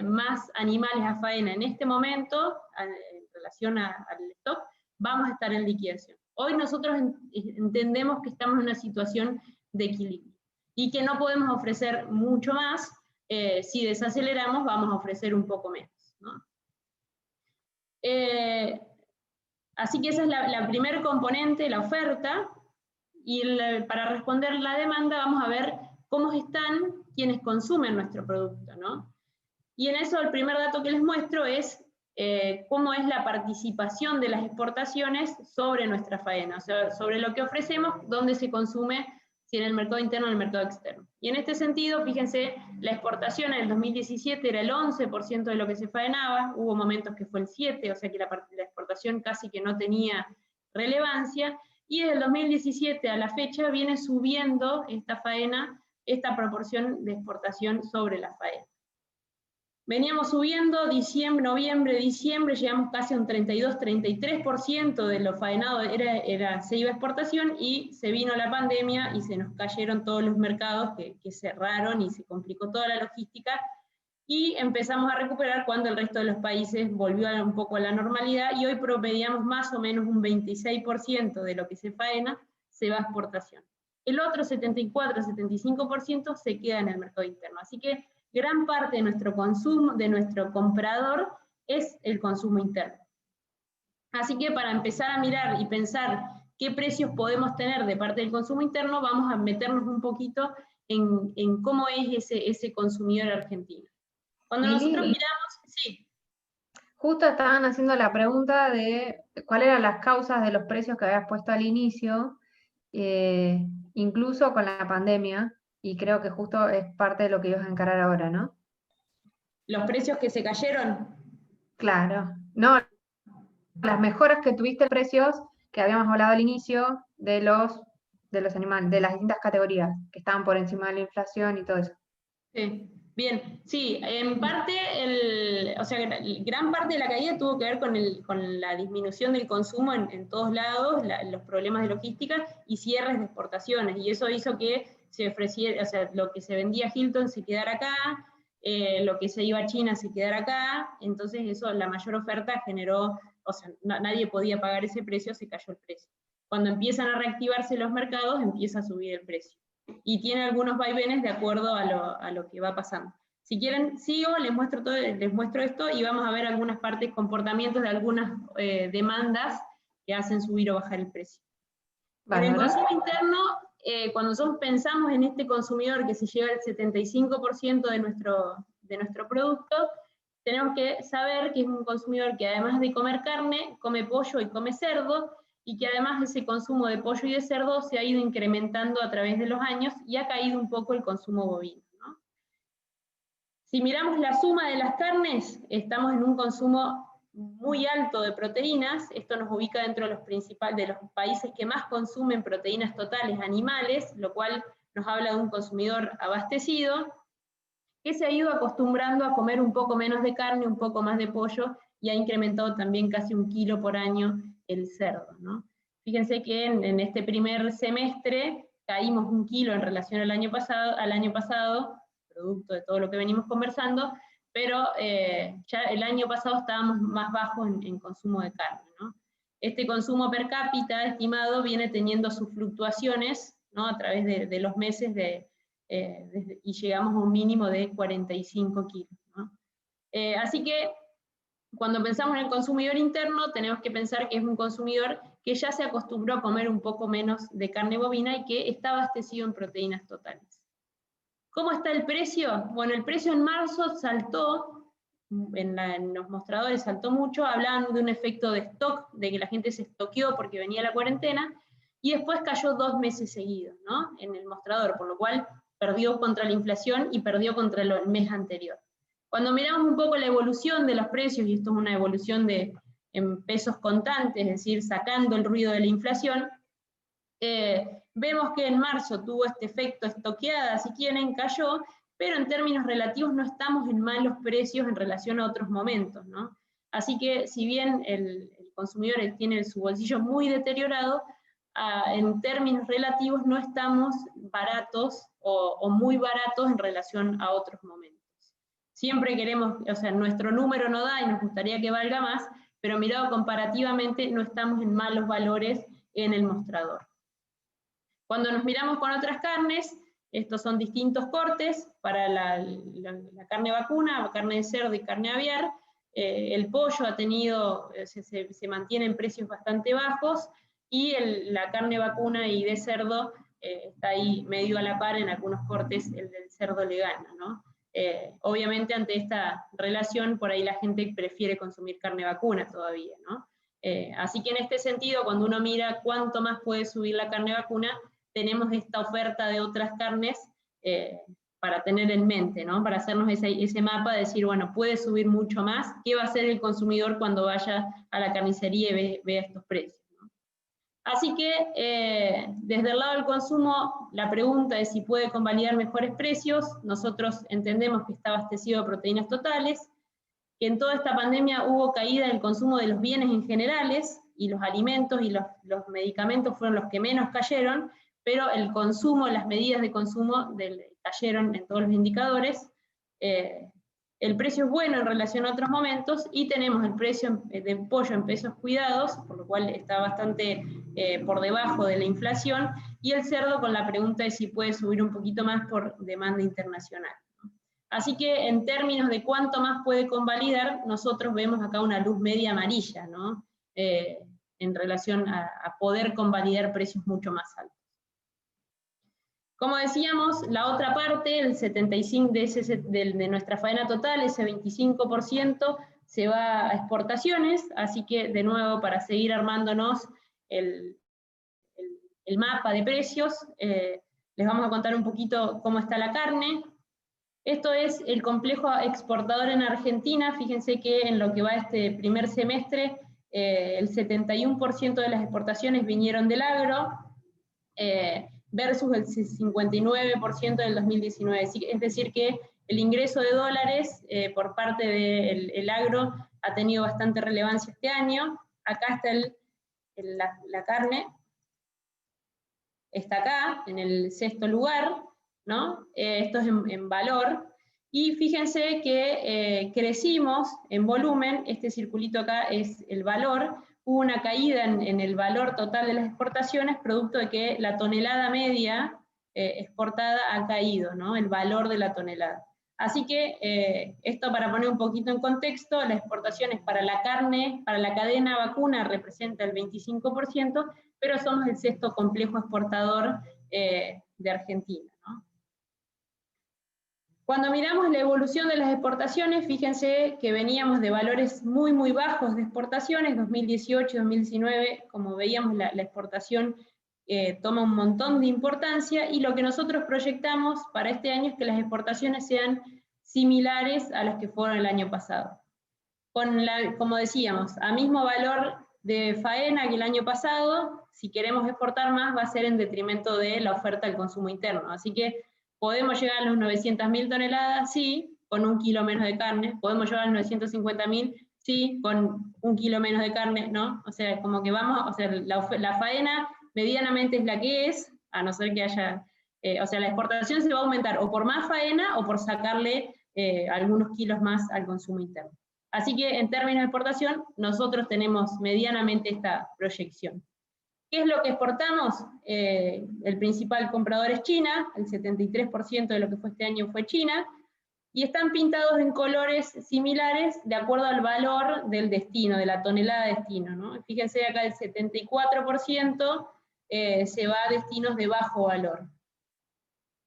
más animales a faena en este momento, en relación al stock, vamos a estar en liquidación. Hoy nosotros entendemos que estamos en una situación de equilibrio y que no podemos ofrecer mucho más, si desaceleramos vamos a ofrecer un poco menos, ¿no? Así que esa es la primer componente, la oferta, y para responder la demanda vamos a ver cómo están quienes consumen nuestro producto, ¿no? Y en eso el primer dato que les muestro es cómo es la participación de las exportaciones sobre nuestra faena, o sea, sobre lo que ofrecemos, dónde se consume, si en el mercado interno o en el mercado externo. Y en este sentido, fíjense, la exportación en el 2017 era el 11% de lo que se faenaba, hubo momentos que fue el 7%, o sea que la exportación casi que no tenía relevancia, y desde el 2017 a la fecha viene subiendo esta faena, esta proporción de exportación sobre la faena. Veníamos subiendo diciembre, noviembre, diciembre, llegamos casi a un 32-33% de lo faenado se iba a exportación, y se vino la pandemia y se nos cayeron todos los mercados que cerraron y se complicó toda la logística, y empezamos a recuperar cuando el resto de los países volvió un poco a la normalidad, y hoy promediamos más o menos un 26% de lo que se faena se va a exportación. El otro 74-75% se queda en el mercado interno. Así que gran parte de nuestro consumo, de nuestro comprador, es el consumo interno. Así que para empezar a mirar y pensar qué precios podemos tener de parte del consumo interno, vamos a meternos un poquito en cómo es ese consumidor argentino. Cuando nosotros miramos, sí. Justo estaban haciendo la pregunta de cuáles eran las causas de los precios que habías puesto al inicio, incluso con la pandemia, y creo que justo es parte de lo que ibas a encarar ahora, ¿no? ¿Los precios que se cayeron? Claro. No, las mejoras que tuviste en precios que habíamos hablado al inicio de los animales, de las distintas categorías, que estaban por encima de la inflación y todo eso. Sí. Bien, sí, en parte, o sea, gran parte de la caída tuvo que ver con la disminución del consumo en todos lados, los problemas de logística y cierres de exportaciones, y eso hizo que se ofreciera, o sea, lo que se vendía a Hilton se quedara acá, lo que se iba a China se quedara acá, entonces eso, la mayor oferta generó, o sea, nadie podía pagar ese precio, se cayó el precio. Cuando empiezan a reactivarse los mercados, empieza a subir el precio. Y tiene algunos vaivenes de acuerdo a lo que va pasando. Si quieren, sigo, les muestro esto y vamos a ver algunas partes, comportamientos de algunas demandas que hacen subir o bajar el precio. En el consumo interno, cuando nosotros pensamos en este consumidor que se lleva el 75% de nuestro producto, tenemos que saber que es un consumidor que además de comer carne, come pollo y come cerdo, y que además ese consumo de pollo y de cerdo se ha ido incrementando a través de los años y ha caído un poco el consumo bovino, ¿no? Si miramos la suma de las carnes, estamos en un consumo muy alto de proteínas, esto nos ubica dentro de los países que más consumen proteínas totales animales, lo cual nos habla de un consumidor abastecido, que se ha ido acostumbrando a comer un poco menos de carne, un poco más de pollo, y ha incrementado también casi 1 kilo por año el cerdo, ¿no? Fíjense que en este primer semestre caímos 1 kilo en relación al año pasado, producto de todo lo que venimos conversando, pero ya el año pasado estábamos más bajos en consumo de carne, ¿no? Este consumo per cápita estimado viene teniendo sus fluctuaciones, ¿no? A través de los meses y llegamos a un mínimo de 45 kilos, ¿no? Así que cuando pensamos en el consumidor interno, tenemos que pensar que es un consumidor que ya se acostumbró a comer un poco menos de carne bovina y que está abastecido en proteínas totales. ¿Cómo está el precio? Bueno, el precio en marzo saltó, en los mostradores saltó mucho, hablaban de un efecto de stock, de que la gente se estoqueó porque venía la cuarentena, y después cayó 2 meses seguidos, ¿no? En el mostrador, por lo cual perdió contra la inflación y perdió contra el mes anterior. Cuando miramos un poco la evolución de los precios, y esto es una evolución en pesos contantes, es decir, sacando el ruido de la inflación, vemos que en marzo tuvo este efecto estoqueada, si quieren, cayó, pero en términos relativos no estamos en malos precios en relación a otros momentos, ¿no? Así que si bien el consumidor tiene su bolsillo muy deteriorado, en términos relativos no estamos baratos o muy baratos en relación a otros momentos. Siempre queremos, o sea, nuestro número no da y nos gustaría que valga más, pero mirado comparativamente no estamos en malos valores en el mostrador. Cuando nos miramos con otras carnes, Estos son distintos cortes para la carne vacuna, carne de cerdo y carne aviar. El pollo ha tenido, se mantiene en precios bastante bajos, y la carne vacuna y de cerdo está ahí medio a la par. En algunos cortes el del cerdo le gana, ¿no? Obviamente ante esta relación, por ahí la gente prefiere consumir carne vacuna todavía, ¿no? Así que en este sentido, cuando uno mira cuánto más puede subir la carne vacuna, tenemos esta oferta de otras carnes para tener en mente, ¿no? Para hacernos ese mapa de decir, bueno, puede subir mucho más. ¿Qué va a hacer el consumidor cuando vaya a la carnicería y vea estos precios, ¿no? Así que desde el lado del consumo, la pregunta es si puede convalidar mejores precios. Nosotros entendemos que está abastecido de proteínas totales, que en toda esta pandemia hubo caída en el consumo de los bienes en generales, y los alimentos y los medicamentos fueron los que menos cayeron, pero el consumo, las medidas de consumo cayeron en todos los indicadores. El precio es bueno en relación a otros momentos, y tenemos el precio de pollo en pesos cuidados, por lo cual está bastante por debajo de la inflación, y el cerdo con la pregunta de si puede subir un poquito más por demanda internacional. Así que en términos de cuánto más puede convalidar, nosotros vemos acá una luz media amarilla, ¿no? En relación a poder convalidar precios mucho más altos. Como decíamos, la otra parte, el 75% de nuestra faena total, ese 25%, se va a exportaciones. Así que, de nuevo, para seguir armándonos el mapa de precios, les vamos a contar un poquito cómo está la carne. Esto es el complejo exportador en Argentina. Fíjense que en lo que va este primer semestre, el 71% de las exportaciones vinieron del agro, versus el 59% del 2019. Es decir que el ingreso de dólares por parte del agro ha tenido bastante relevancia este año. Acá está la carne, está acá, en el sexto lugar, ¿no? Esto es en valor, y fíjense que crecimos en volumen. Este circulito acá es el valor. Hubo una caída en el valor total de las exportaciones, producto de que la tonelada media exportada ha caído, ¿no? El valor de la tonelada. Así que esto, para poner un poquito en contexto, las exportaciones para la carne, para la cadena vacuna, representa el 25%, pero somos el sexto complejo exportador de Argentina, ¿no? Cuando miramos la evolución de las exportaciones, fíjense que veníamos de valores muy, muy bajos de exportaciones. 2018 y 2019, como veíamos, la exportación toma un montón de importancia, y lo que nosotros proyectamos para este año es que las exportaciones sean similares a las que fueron el año pasado. Como decíamos, a mismo valor de faena que el año pasado. Si queremos exportar más, va a ser en detrimento de la oferta del consumo interno. Así que podemos llegar a los 900.000 toneladas, sí, con 1 kilo menos de carne. Podemos llegar a los 950.000, sí, con 1 kilo menos de carne, ¿no? O sea, como que vamos, o sea, la faena medianamente es la que es, a no ser que haya, o sea, la exportación se va a aumentar o por más faena o por sacarle algunos kilos más al consumo interno. Así que en términos de exportación, nosotros tenemos medianamente esta proyección. ¿Qué es lo que exportamos? El principal comprador es China, el 73% de lo que fue este año fue China, y están pintados en colores similares de acuerdo al valor del destino, de la tonelada de destino, ¿no? Fíjense acá, el 74% se va a destinos de bajo valor,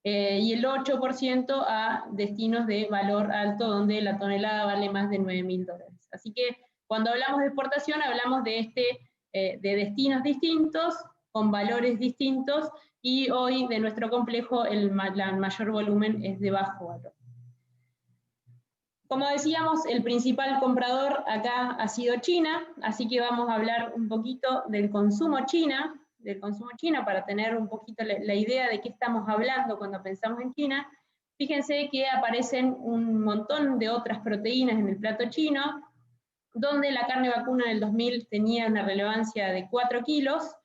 y el 8% a destinos de valor alto, donde la tonelada vale más de $9.000. Así que cuando hablamos de exportación, hablamos de destinos distintos, con valores distintos, y hoy de nuestro complejo el mayor volumen es de bajo valor. Como decíamos, el principal comprador acá ha sido China, así que vamos a hablar un poquito del consumo China, para tener un poquito la idea de qué estamos hablando cuando pensamos en China. Fíjense que aparecen un montón de otras proteínas en el plato chino, donde la carne vacuna en el 2000 tenía una relevancia de 4 kilos,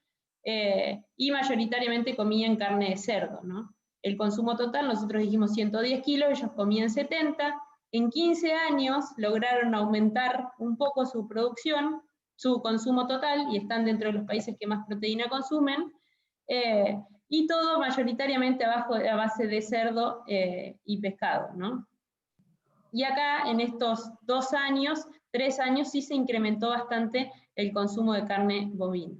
y mayoritariamente comían carne de cerdo, ¿no? El consumo total, nosotros dijimos 110 kilos, ellos comían 70, en 15 años lograron aumentar un poco su producción, su consumo total, y están dentro de los países que más proteína consumen, y todo mayoritariamente a base de cerdo y pescado, ¿no? Y acá, en estos 2 años, 3 años, sí se incrementó bastante el consumo de carne bovina.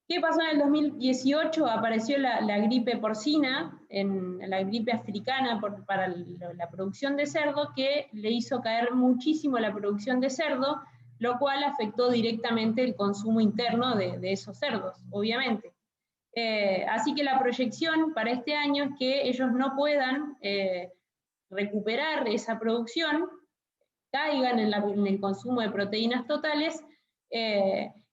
¿Qué pasó en el 2018? Apareció la gripe porcina, la gripe africana para la producción de cerdo, que le hizo caer muchísimo la producción de cerdo, lo cual afectó directamente el consumo interno de esos cerdos, obviamente. Así que la proyección para este año es que ellos no puedan recuperar esa producción, caigan en el consumo de proteínas totales,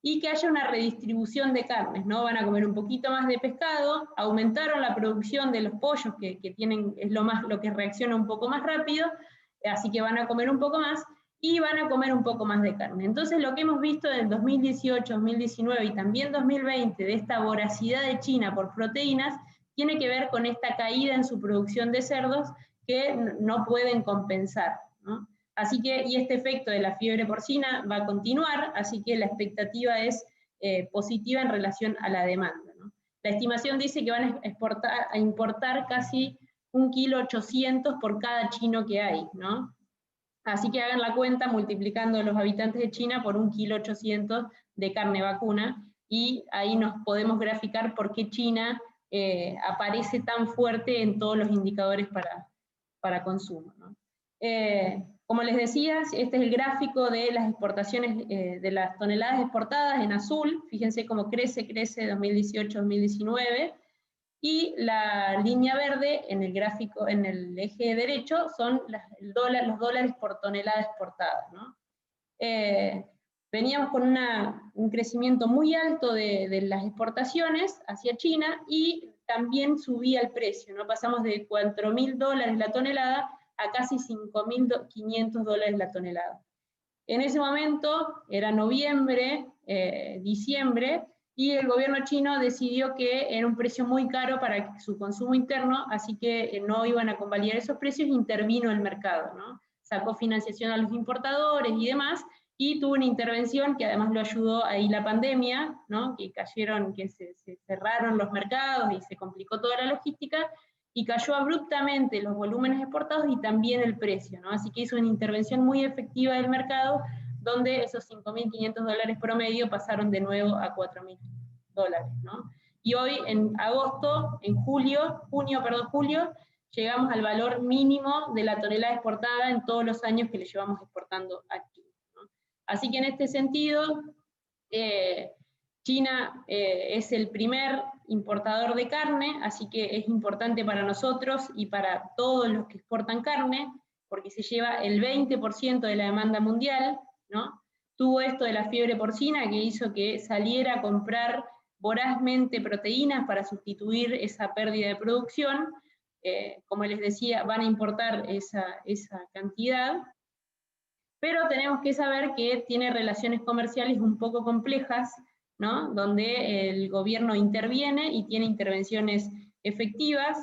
y que haya una redistribución de carnes, ¿no? Van a comer un poquito más de pescado, aumentaron la producción de los pollos, que tienen, es lo que reacciona un poco más rápido, así que van a comer un poco más, y van a comer un poco más de carne. Entonces lo que hemos visto en 2018, 2019 y también 2020, de esta voracidad de China por proteínas, tiene que ver con esta caída en su producción de cerdos que no pueden compensar, ¿no? Así que, y este efecto de la fiebre porcina va a continuar, así que la expectativa es positiva en relación a la demanda, ¿no? La estimación dice que van a importar casi 1,8 kg por cada chino que hay, ¿no? Así que hagan la cuenta multiplicando los habitantes de China por 1,8 kg de carne vacuna, y ahí nos podemos graficar por qué China aparece tan fuerte en todos los indicadores para consumo, ¿no? Como les decía, este es el gráfico de las exportaciones, de las toneladas exportadas en azul. Fíjense cómo crece 2018-2019, y la línea verde en el gráfico, en el eje derecho, son los dólares por tonelada exportada, ¿no? Veníamos con un crecimiento muy alto de las exportaciones hacia China, y también subía el precio, ¿no? Pasamos de $4.000 la tonelada a casi $5.500 la tonelada. En ese momento, era noviembre, diciembre, y el gobierno chino decidió que era un precio muy caro para su consumo interno, así que no iban a convalidar esos precios, intervino el mercado, ¿no? Sacó financiación a los importadores y demás, y tuvo una intervención que además lo ayudó ahí la pandemia, ¿no? Que se cerraron los mercados y se complicó toda la logística, y cayó abruptamente los volúmenes exportados y también el precio, ¿no? Así que hizo una intervención muy efectiva del mercado, donde esos $5.500 promedio pasaron de nuevo a $4.000, ¿no? Y hoy, en julio, llegamos al valor mínimo de la tonelada exportada en todos los años que le llevamos exportando a China, ¿no? Así que en este sentido, China es el primer importador de carne, así que es importante para nosotros y para todos los que exportan carne, porque se lleva el 20% de la demanda mundial, ¿no? Tuvo esto de la fiebre porcina que hizo que saliera a comprar vorazmente proteínas para sustituir esa pérdida de producción. Como les decía, van a importar esa cantidad, pero tenemos que saber que tiene relaciones comerciales un poco complejas, ¿no? Donde el gobierno interviene y tiene intervenciones efectivas,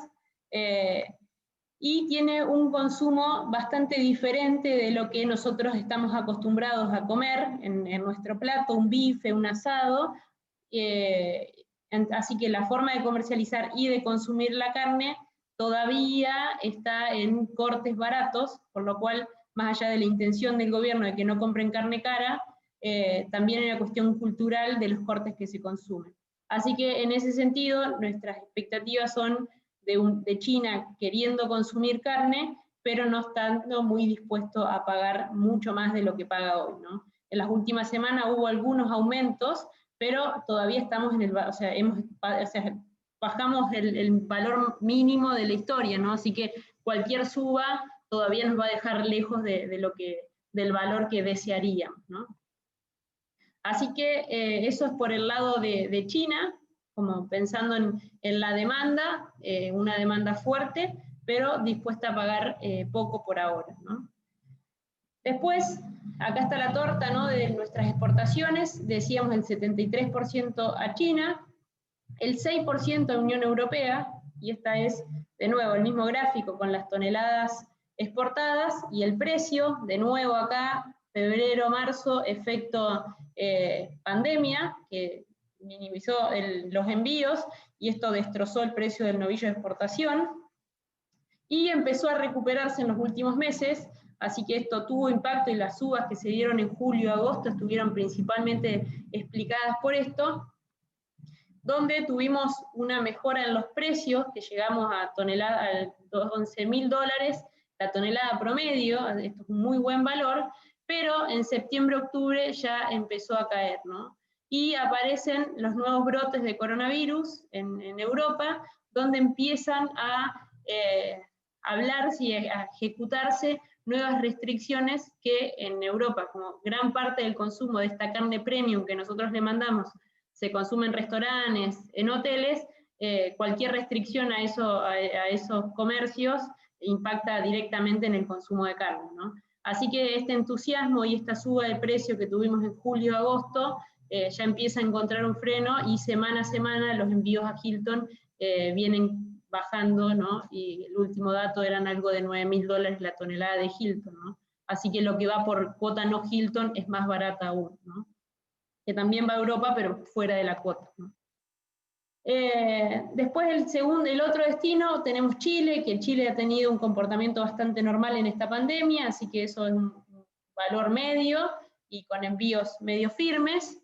y tiene un consumo bastante diferente de lo que nosotros estamos acostumbrados a comer en nuestro plato, un bife, un asado, así que la forma de comercializar y de consumir la carne todavía está en cortes baratos, por lo cual, más allá de la intención del gobierno de que no compren carne cara, también hay una cuestión cultural de los cortes que se consumen. Así que en ese sentido, nuestras expectativas son de China queriendo consumir carne, pero no estando muy dispuesto a pagar mucho más de lo que paga hoy, ¿no? En las últimas semanas hubo algunos aumentos, pero todavía estamos en bajamos el valor mínimo de la historia, ¿no? Así que cualquier suba todavía nos va a dejar lejos del valor que desearíamos, ¿no? Así que eso es por el lado de China, como pensando en la demanda, una demanda fuerte, pero dispuesta a pagar poco por ahora, ¿no? Después, acá está la torta, ¿no?, de nuestras exportaciones. Decíamos el 73% a China, el 6% a Unión Europea, y esta es, de nuevo, el mismo gráfico con las toneladas exportadas, y el precio, de nuevo acá, febrero, marzo, efecto pandemia, que minimizó los envíos, y esto destrozó el precio del novillo de exportación, y empezó a recuperarse en los últimos meses, así que esto tuvo impacto, y las subas que se dieron en julio y agosto estuvieron principalmente explicadas por esto, donde tuvimos una mejora en los precios, que llegamos a $11.000 la tonelada promedio, esto es un muy buen valor, pero en septiembre-octubre ya empezó a caer, ¿no? Y aparecen los nuevos brotes de coronavirus en Europa, donde empiezan a hablarse y a ejecutarse nuevas restricciones que en Europa, como gran parte del consumo de esta carne premium que nosotros le mandamos, se consume en restaurantes, en hoteles, cualquier restricción a esos comercios impacta directamente en el consumo de carne, ¿no? Así que este entusiasmo y esta suba de precio que tuvimos en julio-agosto ya empieza a encontrar un freno, y semana a semana los envíos a Hilton vienen bajando, ¿no? Y el último dato eran algo de $9.000 la tonelada de Hilton, ¿no? Así que lo que va por cuota no Hilton es más barata aún, ¿no? Que también va a Europa, pero fuera de la cuota, ¿no? Después el otro destino tenemos Chile, que Chile ha tenido un comportamiento bastante normal en esta pandemia, así que eso es un valor medio y con envíos medio firmes.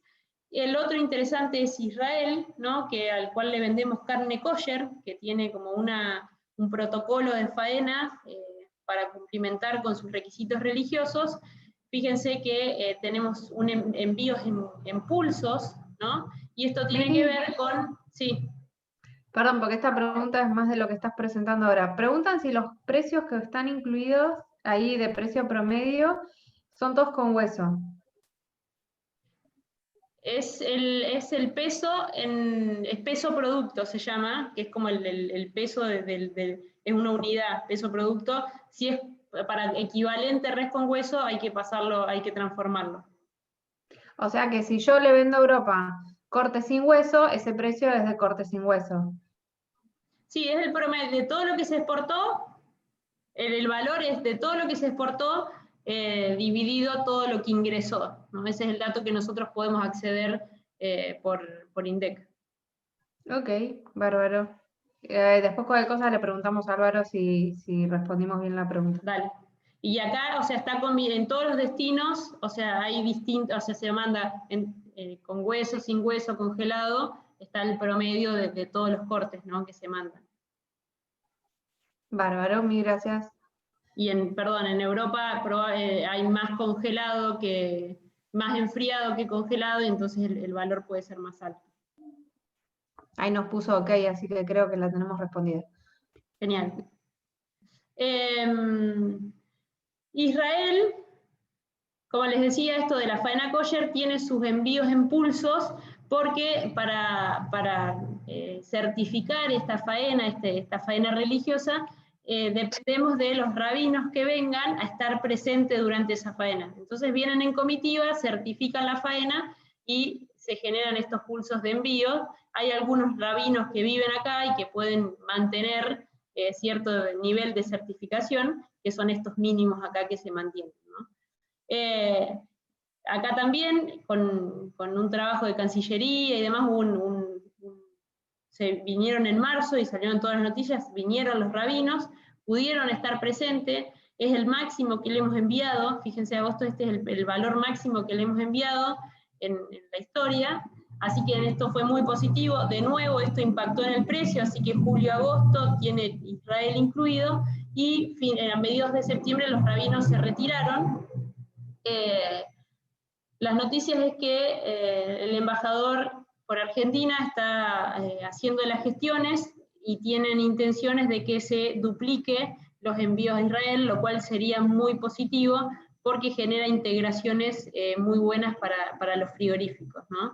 El otro interesante es Israel, ¿no? Al cual le vendemos carne kosher, que tiene como un protocolo de faena para cumplimentar con sus requisitos religiosos. Fíjense que tenemos envíos en pulsos, ¿no? Y esto tiene que ver con... Sí. Perdón, porque esta pregunta es más de lo que estás presentando ahora. Preguntan si los precios que están incluidos ahí de precio promedio son todos con hueso. Es el peso, es peso producto se llama, que es como el peso es una unidad, peso producto. Si es para equivalente res con hueso, hay que pasarlo, hay que transformarlo. O sea que si yo le vendo a Europa corte sin hueso, ese precio es de corte sin hueso. Sí, es el promedio de todo lo que se exportó, el valor es de todo lo que se exportó dividido todo lo que ingresó, ¿no? Ese es el dato que nosotros podemos acceder por INDEC. Ok, bárbaro. Después cualquier cosa le preguntamos a Álvaro si respondimos bien la pregunta. Dale. Y acá, o sea, está en todos los destinos, o sea, hay distintos, o sea, se manda con hueso, sin hueso, congelado, está el promedio de todos los cortes, ¿no? Que se mandan. Bárbaro, mil gracias. Y en Europa hay más congelado más enfriado que congelado, y entonces el valor puede ser más alto. Ahí nos puso ok, así que creo que la tenemos respondida. Genial. Israel, como les decía, esto de la faena kosher tiene sus envíos en pulsos, porque para certificar esta faena religiosa, dependemos de los rabinos que vengan a estar presentes durante esa faena. Entonces vienen en comitiva, certifican la faena y se generan estos pulsos de envío. Hay algunos rabinos que viven acá y que pueden mantener cierto nivel de certificación, que son estos mínimos acá que se mantienen, ¿no? Acá también, con un trabajo de Cancillería y demás, se vinieron en marzo y salieron todas las noticias, vinieron los rabinos, pudieron estar presentes, es el máximo que le hemos enviado, fíjense, agosto este es el valor máximo que le hemos enviado en la historia, así que en esto fue muy positivo. De nuevo, esto impactó en el precio, así que julio-agosto tiene Israel incluido, y a mediados de septiembre los rabinos se retiraron. Las noticias es que el embajador por Argentina está haciendo las gestiones y tienen intenciones de que se duplique los envíos a Israel, lo cual sería muy positivo porque genera integraciones muy buenas para los frigoríficos, ¿no?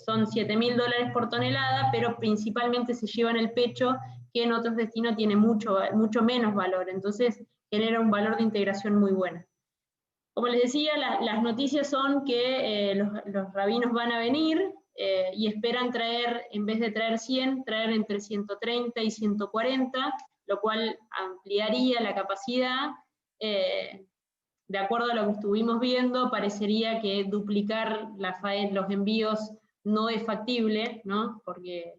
Son $7.000 por tonelada, pero principalmente se llevan el pecho, que en otros destinos tiene mucho menos valor, entonces genera un valor de integración muy bueno. Como les decía, las noticias son que los rabinos van a venir y esperan traer, en vez de traer 100, traer entre 130 y 140, lo cual ampliaría la capacidad. De acuerdo a lo que estuvimos viendo, parecería que duplicar los envíos no es factible, ¿no? Porque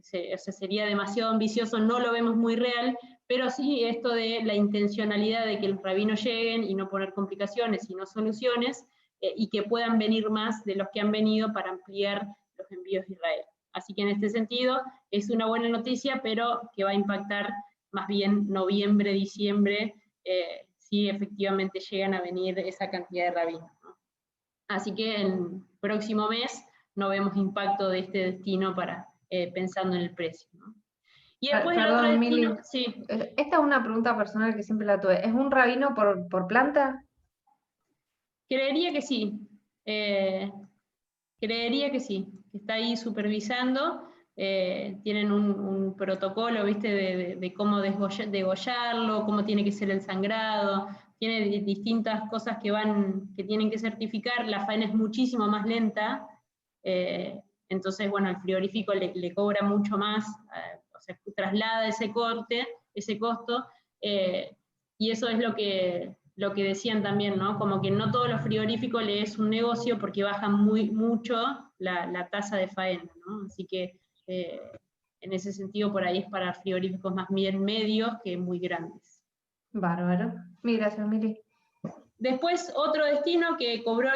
sería demasiado ambicioso, no lo vemos muy real, pero sí esto de la intencionalidad de que los rabinos lleguen y no poner complicaciones, sino soluciones, y que puedan venir más de los que han venido para ampliar los envíos de Israel. Así que en este sentido es una buena noticia, pero que va a impactar más bien noviembre, diciembre, si efectivamente llegan a venir esa cantidad de rabinos, ¿no? Así que el próximo mes no vemos impacto de este destino pensando en el precio, ¿no? Y después el otro Perdón, destino, Mili. sí. Esta es una pregunta personal que siempre la tuve. ¿Es un rabino por planta? Creería que sí. Creería que sí. Está ahí supervisando. Tienen un protocolo, ¿viste? De cómo degollarlo, cómo tiene que ser el sangrado. Tiene distintas cosas que tienen que certificar. La faena es muchísimo más lenta. Entonces, bueno, el frigorífico le cobra mucho más, o sea, traslada ese costo, y eso es lo que decían también, ¿no? Como que no todos los frigoríficos le es un negocio porque bajan mucho la tasa de faena, ¿no? Así que en ese sentido por ahí es para frigoríficos más bien medios que muy grandes. Bárbaro. Mil gracias, Mili. Después, otro destino que cobró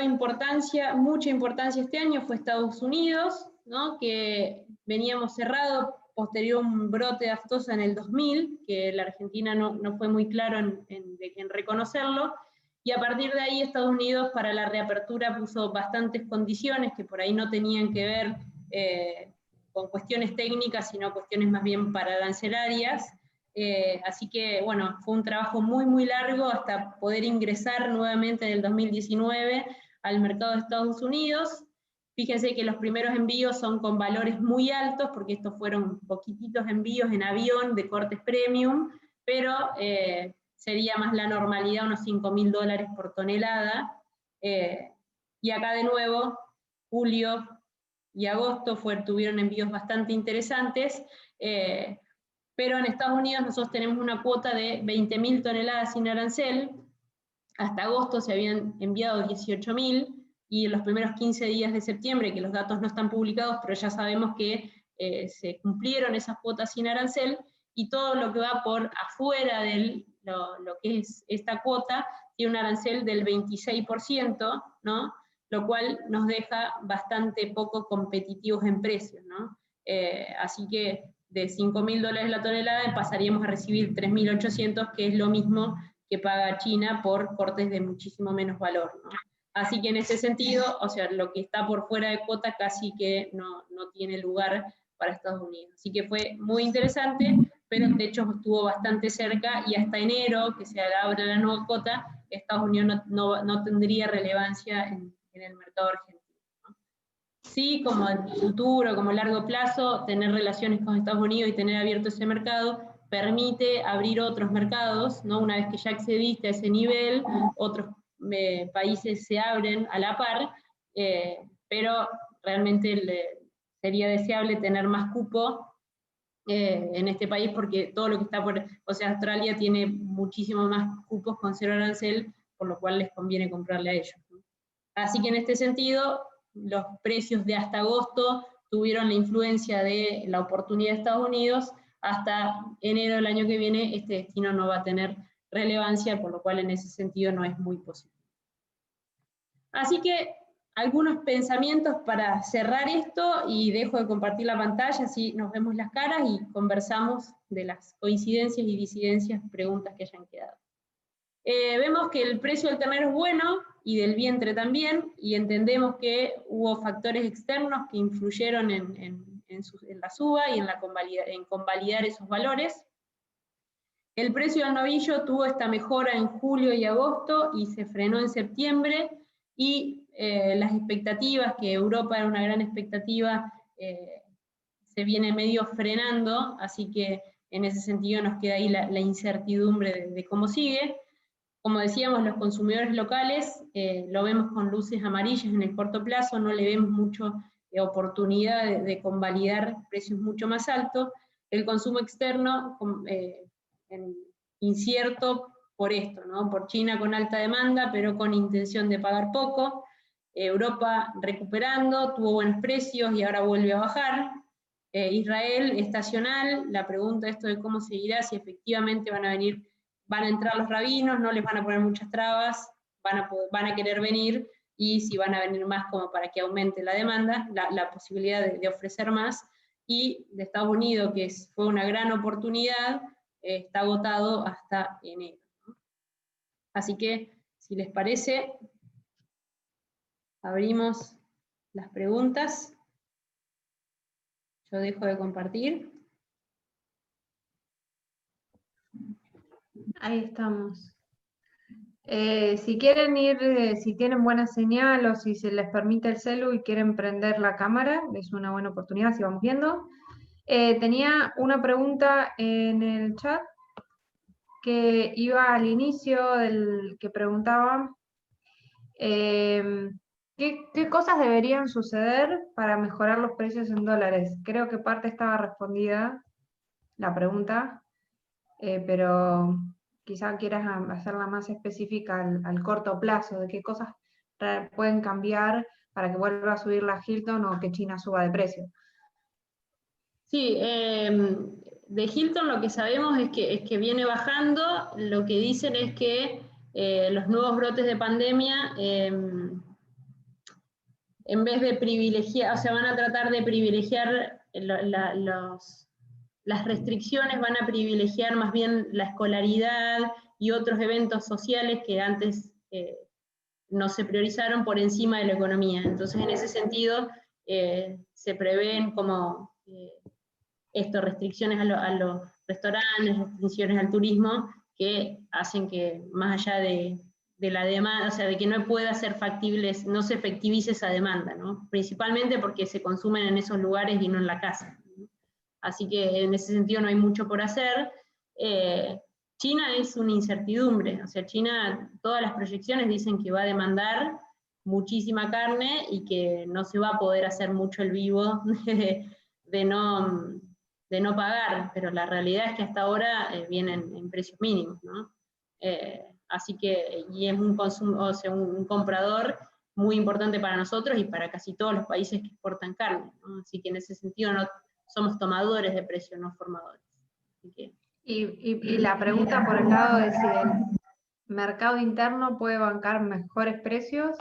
mucha importancia este año fue Estados Unidos, ¿no? Que veníamos cerrado posterior a un brote de aftosa en el 2000, que la Argentina no fue muy claro en reconocerlo, y a partir de ahí Estados Unidos para la reapertura puso bastantes condiciones que por ahí no tenían que ver con cuestiones técnicas, sino cuestiones más bien arancelarias. Así que, bueno, fue un trabajo muy largo hasta poder ingresar nuevamente en el 2019 al mercado de Estados Unidos. Fíjense que los primeros envíos son con valores muy altos, porque estos fueron poquititos envíos en avión de cortes premium, pero sería más la normalidad, unos $5.000 por tonelada. Y acá de nuevo, julio y agosto tuvieron envíos bastante interesantes, pero en Estados Unidos nosotros tenemos una cuota de 20.000 toneladas sin arancel. Hasta agosto se habían enviado 18.000, y en los primeros 15 días de septiembre, que los datos no están publicados, pero ya sabemos que se cumplieron esas cuotas sin arancel, y todo lo que va por afuera de lo que es esta cuota tiene un arancel del 26%, ¿no? Lo cual nos deja bastante poco competitivos en precios, ¿no? Así que de $5.000 la tonelada pasaríamos a recibir 3.800, que es lo mismo que paga China por cortes de muchísimo menos valor, ¿no? Así que en ese sentido, o sea, lo que está por fuera de cuota casi que no tiene lugar para Estados Unidos. Así que fue muy interesante, pero de hecho estuvo bastante cerca, y hasta enero, que se abre la nueva cuota, Estados Unidos no tendría relevancia en el mercado argentino. Sí, como en futuro, como largo plazo, tener relaciones con Estados Unidos y tener abierto ese mercado permite abrir otros mercados, ¿no? Una vez que ya accediste a ese nivel, otros países se abren a la par, pero realmente sería deseable tener más cupo en este país, porque todo lo que está o sea, Australia tiene muchísimo más cupos con cero arancel, por lo cual les conviene comprarle a ellos, ¿no? Así que en este sentido, los precios de hasta agosto tuvieron la influencia de la oportunidad de Estados Unidos. Hasta enero del año que viene este destino no va a tener relevancia, por lo cual en ese sentido no es muy posible. Así que algunos pensamientos para cerrar esto, y dejo de compartir la pantalla, así nos vemos las caras y conversamos de las coincidencias y disidencias, preguntas que hayan quedado. Vemos que el precio del ternero es bueno, y del vientre también, y entendemos que hubo factores externos que influyeron en la suba y en convalidar esos valores. El precio del novillo tuvo esta mejora en julio y agosto y se frenó en septiembre, y las expectativas, que Europa era una gran expectativa, se viene medio frenando, así que en ese sentido nos queda ahí la incertidumbre de cómo sigue. Como decíamos, los consumidores locales lo vemos con luces amarillas en el corto plazo, no le vemos mucho oportunidad de convalidar precios mucho más altos. El consumo externo incierto por esto, ¿no? Por China con alta demanda, pero con intención de pagar poco. Europa recuperando, tuvo buenos precios y ahora vuelve a bajar. Israel estacional, la pregunta esto de cómo seguirá, si efectivamente van a entrar los rabinos, no les van a poner muchas trabas, van a querer venir, y si van a venir más como para que aumente la demanda, la posibilidad de ofrecer más, y de Estados Unidos, que fue una gran oportunidad, está agotado hasta enero, ¿no? Así que, si les parece, abrimos las preguntas. Yo dejo de compartir. Ahí estamos. Si quieren ir, si tienen buena señal o si se les permite el celu y quieren prender la cámara, es una buena oportunidad si vamos viendo. Tenía una pregunta en el chat que iba al inicio del que preguntaba ¿qué cosas deberían suceder para mejorar los precios en dólares? Creo que parte estaba respondida la pregunta, pero quizá quieras hacerla más específica al corto plazo, de qué cosas pueden cambiar para que vuelva a subir la Hilton o que China suba de precio. Sí, de Hilton lo que sabemos es que viene bajando. Lo que dicen es que los nuevos brotes de pandemia, en vez de privilegiar, o sea, van a tratar de privilegiar las restricciones, van a privilegiar más bien la escolaridad y otros eventos sociales que antes no se priorizaron por encima de la economía. Entonces, en ese sentido, se prevén como restricciones a los restaurantes, restricciones al turismo, que hacen que más allá de la demanda, o sea, de que no pueda ser factible, no se efectivice esa demanda, ¿no? Principalmente porque se consumen en esos lugares y no en la casa, ¿no? Así que en ese sentido no hay mucho por hacer. China es una incertidumbre, o sea, China, todas las proyecciones dicen que va a demandar muchísima carne y que no se va a poder hacer mucho el vivo de no pagar, pero la realidad es que hasta ahora vienen en precios mínimos, ¿no? Así que, y es un consumo, o sea, un comprador muy importante para nosotros y para casi todos los países que exportan carne, ¿no? Así que en ese sentido no somos tomadores de precios, no formadores. Así que, y la pregunta por el lado de si el mercado interno puede bancar mejores precios.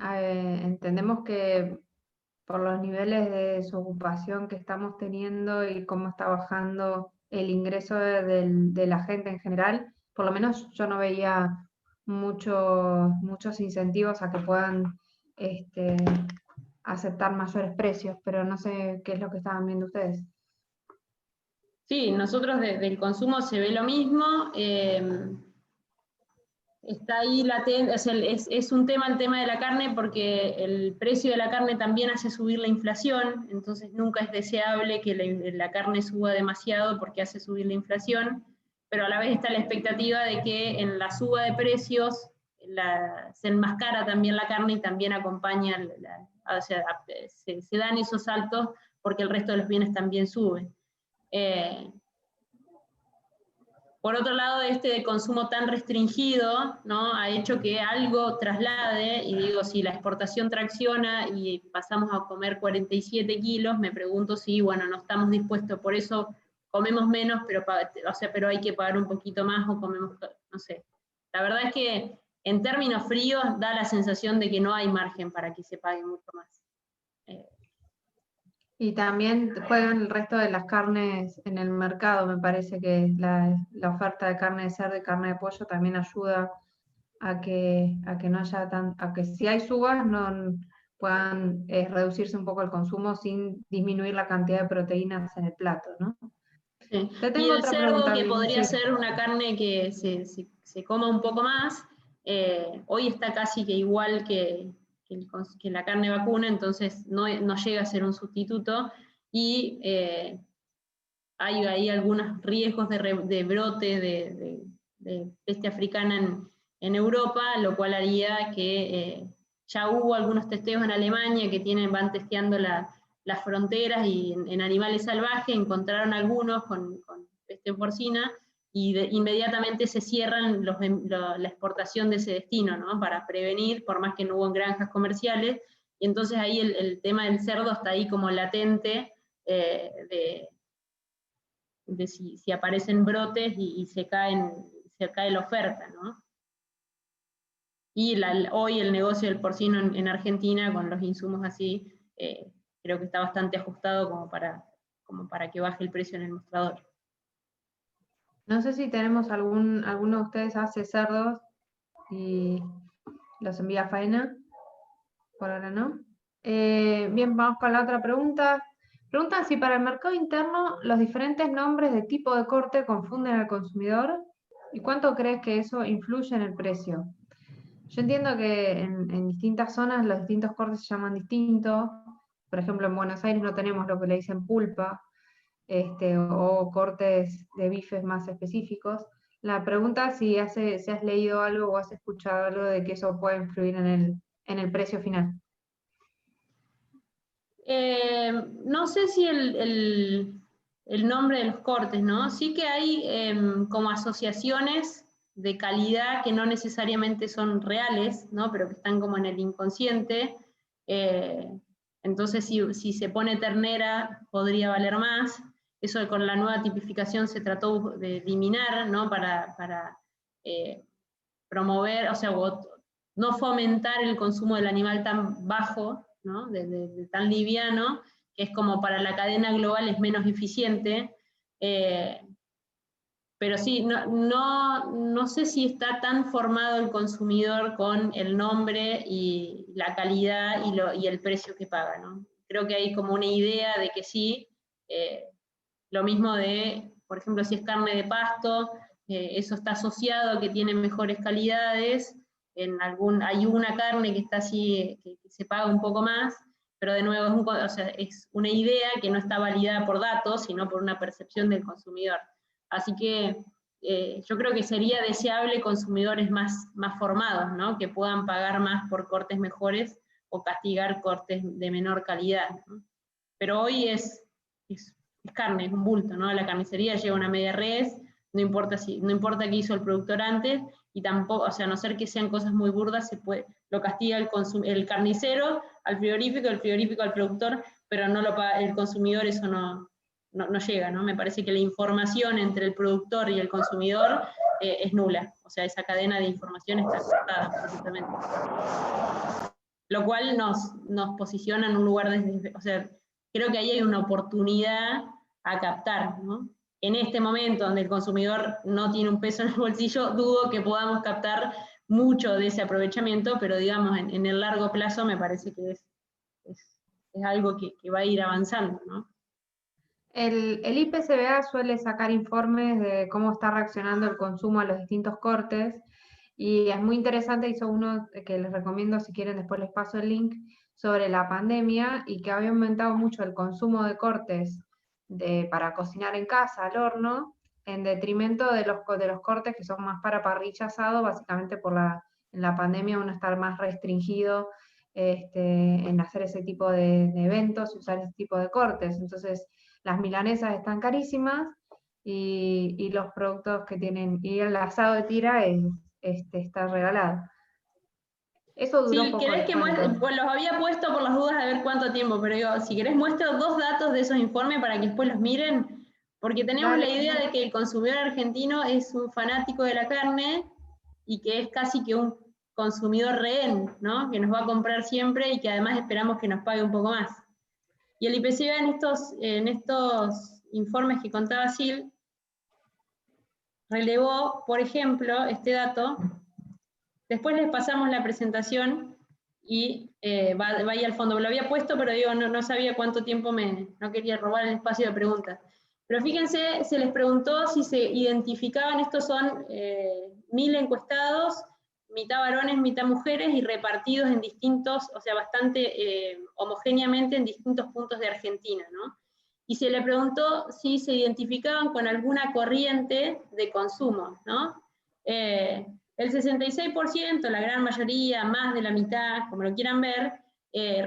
Entendemos que por los niveles de desocupación que estamos teniendo y cómo está bajando el ingreso de la gente en general, por lo menos yo no veía muchos incentivos a que puedan aceptar mayores precios, pero no sé qué es lo que estaban viendo ustedes. sí, nosotros desde el consumo se ve lo mismo. Está ahí latente, o sea, es un tema el tema de la carne, porque el precio de la carne también hace subir la inflación, entonces nunca es deseable que la carne suba demasiado porque hace subir la inflación, pero a la vez está la expectativa de que en la suba de precios se enmascara también la carne y también acompaña, o sea, se dan esos saltos porque el resto de los bienes también suben. Por otro lado, de consumo tan restringido, ¿no?, ha hecho que algo traslade, y digo, si la exportación tracciona y pasamos a comer 47 kilos, me pregunto si, bueno, no estamos dispuestos, por eso comemos menos, pero hay que pagar un poquito más, o comemos, no sé. La verdad es que en términos fríos da la sensación de que no hay margen para que se pague mucho más. Y también juegan el resto de las carnes en el mercado. Me parece que la oferta de carne de cerdo y carne de pollo también ayuda a que no haya a que si hay subas no puedan reducirse un poco el consumo sin disminuir la cantidad de proteínas en el plato, ¿no? Sí. Te tengo Y el otra cerdo, pregunta, que podría sí. ser una carne que se coma un poco más, hoy está casi que igual que la carne vacuna, entonces no llega a ser un sustituto, y hay ahí algunos riesgos de brote de peste africana en Europa, lo cual haría que ya hubo algunos testeos en Alemania que van testeando las fronteras, y en animales salvajes encontraron algunos con peste porcina, y inmediatamente se cierran la exportación de ese destino, ¿no? Para prevenir, por más que no hubo granjas comerciales, y entonces ahí el tema del cerdo está ahí como latente, de si aparecen brotes y se cae la oferta, ¿no? Y hoy el negocio del porcino en Argentina, con los insumos así, creo que está bastante ajustado como para que baje el precio en el mostrador. No sé si tenemos alguno de ustedes hace cerdos y los envía a faena. Por ahora no. Bien, vamos con la otra pregunta. Preguntan si para el mercado interno los diferentes nombres de tipo de corte confunden al consumidor y cuánto crees que eso influye en el precio. Yo entiendo que en distintas zonas los distintos cortes se llaman distinto. Por ejemplo, en Buenos Aires no tenemos lo que le dicen pulpa, o cortes de bifes más específicos. La pregunta es si has leído algo o has escuchado algo de que eso puede influir en el precio final. No sé si el nombre de los cortes, ¿no? Sí que hay como asociaciones de calidad que no necesariamente son reales, ¿no? Pero que están como en el inconsciente. Entonces, si se pone ternera, podría valer más. Eso con la nueva tipificación se trató de eliminar, ¿no? Para promover, o sea, no fomentar el consumo del animal tan bajo, ¿no? de tan liviano, que es como para la cadena global es menos eficiente, pero sí, no sé si está tan formado el consumidor con el nombre y la calidad y el precio que paga, ¿no? Creo que hay como una idea de que sí, lo mismo de, por ejemplo, si es carne de pasto, eso está asociado a que tiene mejores calidades, hay una carne que está así, que se paga un poco más, pero de nuevo es una idea que no está validada por datos, sino por una percepción del consumidor. Así que yo creo que sería deseable consumidores más formados, ¿no? Que puedan pagar más por cortes mejores o castigar cortes de menor calidad, ¿no? Pero hoy es carne, es un bulto, ¿no? La carnicería lleva una media res, no importa qué hizo el productor antes, y tampoco, o sea, a no ser que sean cosas muy burdas, lo castiga el carnicero al frigorífico, el frigorífico al productor, pero no lo paga el consumidor, eso no llega, ¿no? Me parece que la información entre el productor y el consumidor es nula, o sea, esa cadena de información está cortada completamente. Lo cual nos posiciona en un lugar o sea, creo que ahí hay una oportunidad a captar, ¿no? En este momento donde el consumidor no tiene un peso en el bolsillo, dudo que podamos captar mucho de ese aprovechamiento, pero digamos, en el largo plazo me parece que es algo que va a ir avanzando, ¿no? El IPCBA suele sacar informes de cómo está reaccionando el consumo a los distintos cortes, y es muy interesante, hizo uno que les recomiendo, si quieren después les paso el link, sobre la pandemia, y que había aumentado mucho el consumo de cortes para cocinar en casa, al horno, en detrimento de los cortes que son más para parrilla asado, básicamente en la pandemia uno está más restringido en hacer ese tipo de eventos y usar ese tipo de cortes. Entonces, las milanesas están carísimas y los productos que tienen, y el asado de tira está regalado. Eso duró poco. ¿Querés que muestre? Pues los había puesto por las dudas a ver cuánto tiempo, pero digo, si querés muestro 2 datos de esos informes para que después los miren, porque tenemos la idea de que el consumidor argentino es un fanático de la carne y que es casi que un consumidor rehén, ¿no? Que nos va a comprar siempre y que además esperamos que nos pague un poco más. Y el IPCBA en estos informes que contaba Sil, relevó, por ejemplo, este dato. Después les pasamos la presentación y va ahí al fondo. Lo había puesto, pero digo, no sabía cuánto tiempo no quería robar el espacio de preguntas. Pero fíjense, se les preguntó si se identificaban, estos son 1000 encuestados, mitad varones, mitad mujeres, y repartidos en distintos, o sea, bastante homogéneamente en distintos puntos de Argentina, ¿no? Y se le preguntó si se identificaban con alguna corriente de consumo, ¿no? El 66%, la gran mayoría, más de la mitad, como lo quieran ver,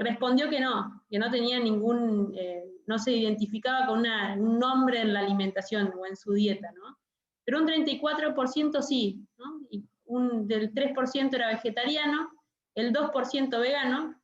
respondió que no tenía no se identificaba con un nombre en la alimentación o en su dieta, ¿no? pero un 34% sí, ¿no? Y del 3% era vegetariano, el 2% vegano,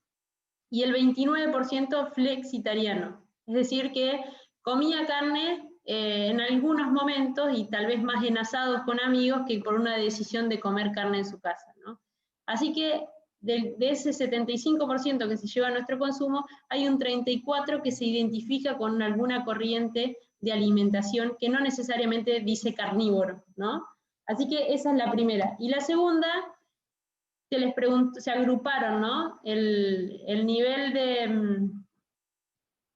y el 29% flexitariano. Es decir, que comía carne en algunos momentos y tal vez más en asados con amigos que por una decisión de comer carne en su casa, ¿no? Así que de ese 75% que se lleva a nuestro consumo, hay un 34% que se identifica con alguna corriente de alimentación que no necesariamente dice carnívoro, ¿no? Así que esa es la primera. Y la segunda, se agruparon, ¿no? El nivel de,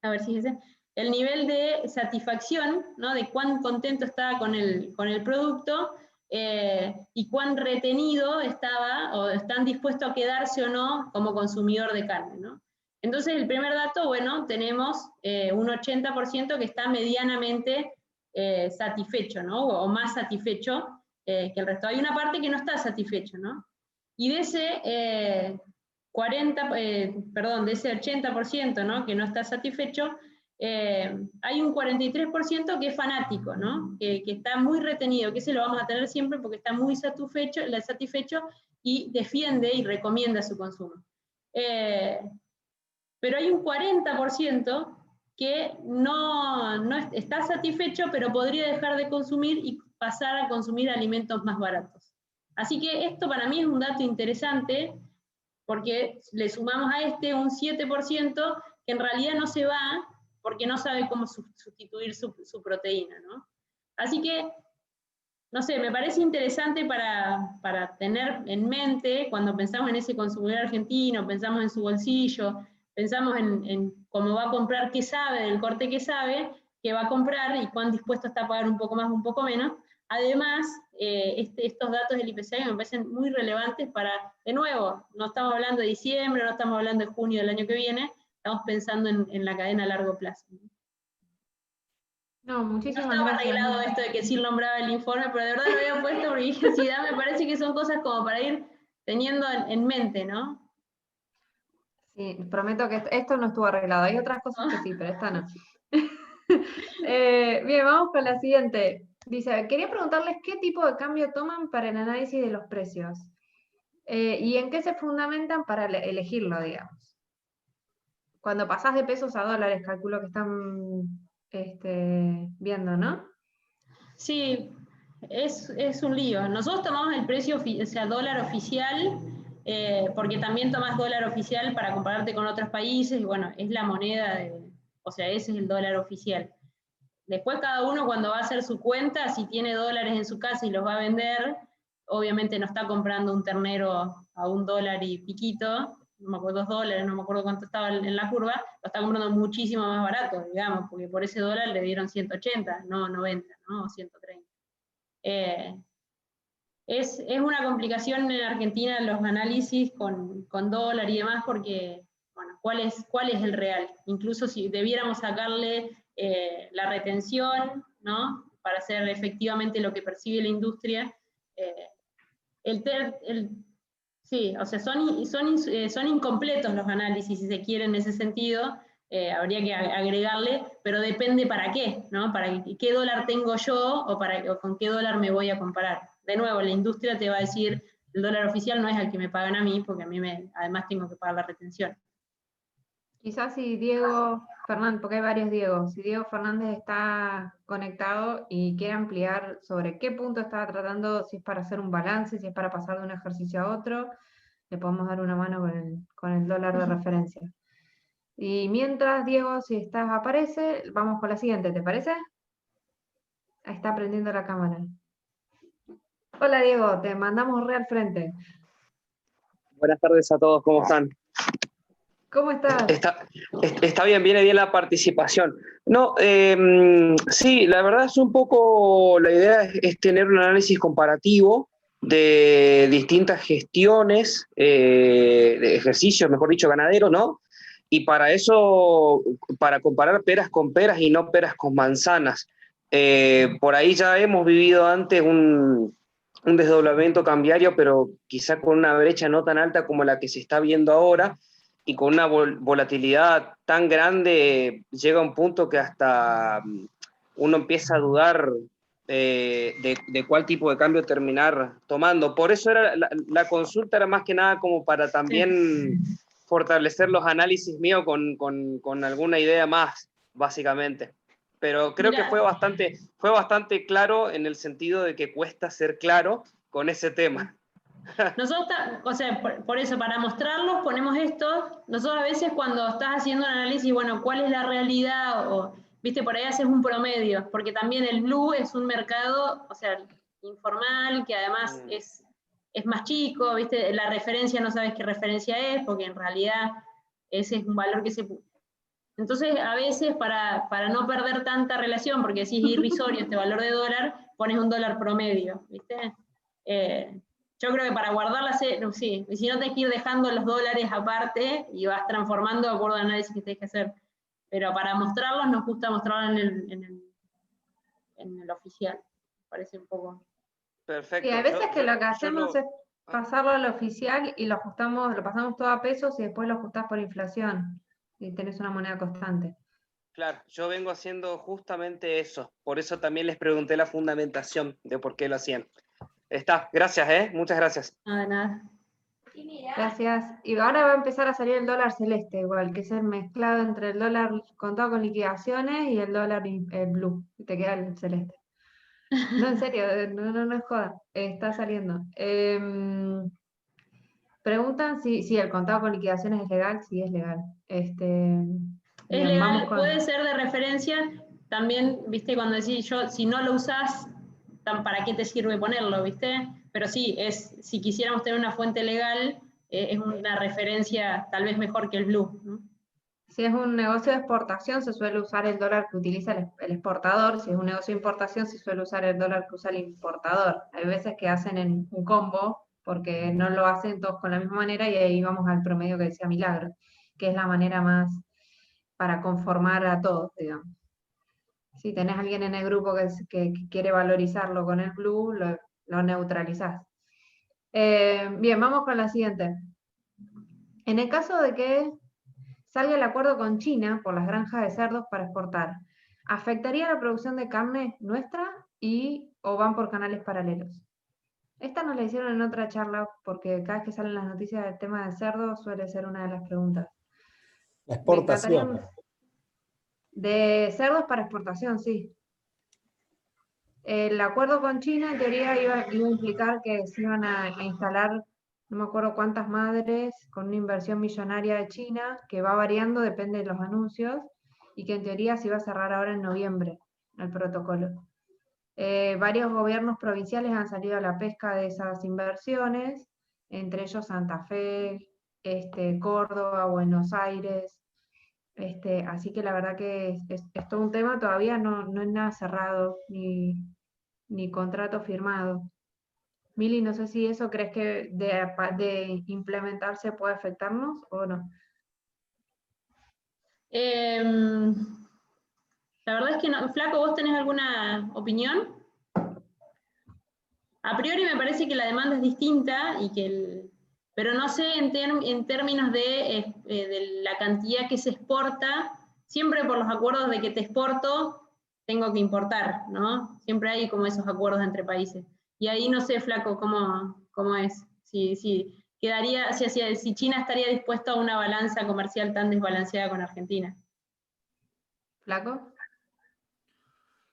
a ver si es ese, el nivel de satisfacción, ¿no? De cuán contento estaba con el producto, y cuán retenido estaba, o están dispuestos a quedarse o no como consumidor de carne, ¿no? Entonces, el primer dato, bueno, tenemos un 80% que está medianamente satisfecho, ¿no? O más satisfecho que el resto. Hay una parte que no está satisfecho, ¿no? Y de ese de ese 80%, ¿no? Que no está satisfecho, hay un 43% que es fanático, ¿no? Que está muy retenido, que ese lo vamos a tener siempre porque está muy satisfecho y defiende y recomienda su consumo. Pero hay un 40% que no está satisfecho, pero podría dejar de consumir y pasar a consumir alimentos más baratos. Así que esto para mí es un dato interesante, porque le sumamos a un 7% que en realidad no se va porque no sabe cómo sustituir su proteína, ¿no? Así que, no sé, me parece interesante para tener en mente cuando pensamos en ese consumidor argentino, pensamos en su bolsillo, pensamos en cómo va a comprar, qué sabe, del corte que sabe, qué va a comprar y cuán dispuesto está a pagar un poco más, un poco menos. Además, estos datos del IPCA me parecen muy relevantes para, de nuevo, no estamos hablando de diciembre, no estamos hablando de junio del año que viene, estamos pensando en la cadena a largo plazo. No, muchísimas no estaba gracias. arreglado esto de que sí nombraba el informe, pero de verdad lo había puesto porque dije, sí, me parece que son cosas como para ir teniendo en mente, ¿no? Sí, prometo que esto no estuvo arreglado. Hay otras cosas que sí, pero esta no. Bien, vamos con la siguiente. Dice, quería preguntarles qué tipo de cambio toman para el análisis de los precios y en qué se fundamentan para elegirlo, digamos. Cuando pasás de pesos a dólares, calculo que están viendo, ¿no? Sí, es un lío. Nosotros tomamos el precio, o sea, dólar oficial, porque también tomás dólar oficial para compararte con otros países, y bueno, es la moneda, o sea, ese es el dólar oficial. Después cada uno cuando va a hacer su cuenta, si tiene dólares en su casa y los va a vender, obviamente no está comprando un ternero a $1 y piquito, no me acuerdo, $2, no me acuerdo cuánto estaba en la curva, lo está comprando muchísimo más barato, digamos, porque por ese dólar le dieron 180, no 90, ¿no? 130. Es una complicación en Argentina los análisis con dólar y demás, porque, bueno, ¿cuál es el real? Incluso si debiéramos sacarle la retención, ¿no? Para hacer efectivamente lo que percibe la industria. Sí, o sea, son incompletos los análisis, si se quiere, en ese sentido. Habría que agregarle, pero depende para qué, ¿no? Para qué dólar tengo yo o con qué dólar me voy a comparar. De nuevo, la industria te va a decir, el dólar oficial no es el que me pagan a mí, porque a mí además tengo que pagar la retención. Quizás si Diego Fernández, porque hay varios Diegos, si Diego Fernández está conectado y quiere ampliar sobre qué punto estaba tratando, si es para hacer un balance, si es para pasar de un ejercicio a otro, le podemos dar una mano con el dólar de referencia. Y mientras, Diego, si aparece, vamos con la siguiente, ¿te parece? Ahí está prendiendo la cámara. Hola, Diego, te mandamos re al frente. Buenas tardes a todos, ¿cómo están? ¿Cómo estás? Está bien, viene bien la participación. No, sí, la verdad es un poco, la idea es tener un análisis comparativo de distintas gestiones, de ejercicios, mejor dicho, ganaderos, ¿no? Y para eso, para comparar peras con peras y no peras con manzanas. Por ahí ya hemos vivido antes un desdoblamiento cambiario, pero quizá con una brecha no tan alta como la que se está viendo ahora, y con una volatilidad tan grande llega un punto que hasta uno empieza a dudar de cuál tipo de cambio terminar tomando. Por eso era la consulta era más que nada como para también fortalecer los análisis míos con alguna idea más, básicamente. Pero creo que fue bastante claro en el sentido de que cuesta ser claro con ese tema. Nosotros, o sea, por eso, para mostrarlos, ponemos esto. Nosotros a veces cuando estás haciendo un análisis, bueno, ¿cuál es la realidad? O, viste, por ahí haces un promedio, porque también el blue es un mercado, o sea, informal, que además es más chico, viste, la referencia no sabes qué referencia es, porque en realidad ese es un valor que se... Entonces, a veces, para no perder tanta relación, porque si es irrisorio este valor de dólar, pones un dólar promedio, viste. Yo creo que para guardarla, sí, y si no tenés que ir dejando los dólares aparte y vas transformando de acuerdo al análisis que tenés que hacer. Pero para mostrarlos, nos gusta mostrarlos en el oficial. Parece un poco... Perfecto. Y hay veces que lo que hacemos es pasarlo al oficial y lo pasamos todo a pesos y después lo ajustás por inflación y tenés una moneda constante. Claro, yo vengo haciendo justamente eso. Por eso también les pregunté la fundamentación de por qué lo hacían. Está, gracias, muchas gracias. Nada, nada. Gracias. Y ahora va a empezar a salir el dólar celeste igual, que es el mezclado entre el dólar contado con liquidaciones y el dólar blue. Y te queda el celeste. No, en serio, no es joda. Está saliendo. Preguntan si el contado con liquidaciones es legal. Sí, es legal. Es Bien, legal, puede ser de referencia. También, viste, cuando decís si no lo usás, ¿para qué te sirve ponerlo, viste? Pero sí, si quisiéramos tener una fuente legal, es una referencia tal vez mejor que el blue, ¿no? Si es un negocio de exportación, se suele usar el dólar que utiliza el exportador. Si es un negocio de importación, se suele usar el dólar que usa el importador. Hay veces que hacen un combo, porque no lo hacen todos con la misma manera, y ahí vamos al promedio que decía Milagro, que es la manera más para conformar a todos, digamos. Si tenés a alguien en el grupo que quiere valorizarlo con el blue, lo neutralizás. Bien, vamos con la siguiente. En el caso de que salga el acuerdo con China por las granjas de cerdos para exportar, ¿afectaría la producción de carne nuestra o van por canales paralelos? Esta nos la hicieron en otra charla porque cada vez que salen las noticias del tema del cerdo suele ser una de las preguntas. La exportación. De cerdos para exportación, sí. El acuerdo con China en teoría iba a implicar que se iban a instalar, no me acuerdo cuántas madres, con una inversión millonaria de China, que va variando, depende de los anuncios, y que en teoría se iba a cerrar ahora en noviembre, el protocolo. Varios gobiernos provinciales han salido a la pesca de esas inversiones, entre ellos Santa Fe, Córdoba, Buenos Aires, así que la verdad que es todo un tema, todavía no es nada cerrado, ni contrato firmado. Mili, no sé si eso crees que de implementarse puede afectarnos o no. La verdad es que no. Flaco, ¿vos tenés alguna opinión? A priori me parece que la demanda es distinta, pero no sé en términos de la cantidad que se exporta, siempre por los acuerdos de que te exporto, tengo que importar, ¿no? Siempre hay como esos acuerdos entre países. Y ahí no sé, Flaco, cómo es. Si China estaría dispuesto a una balanza comercial tan desbalanceada con Argentina. ¿Flaco?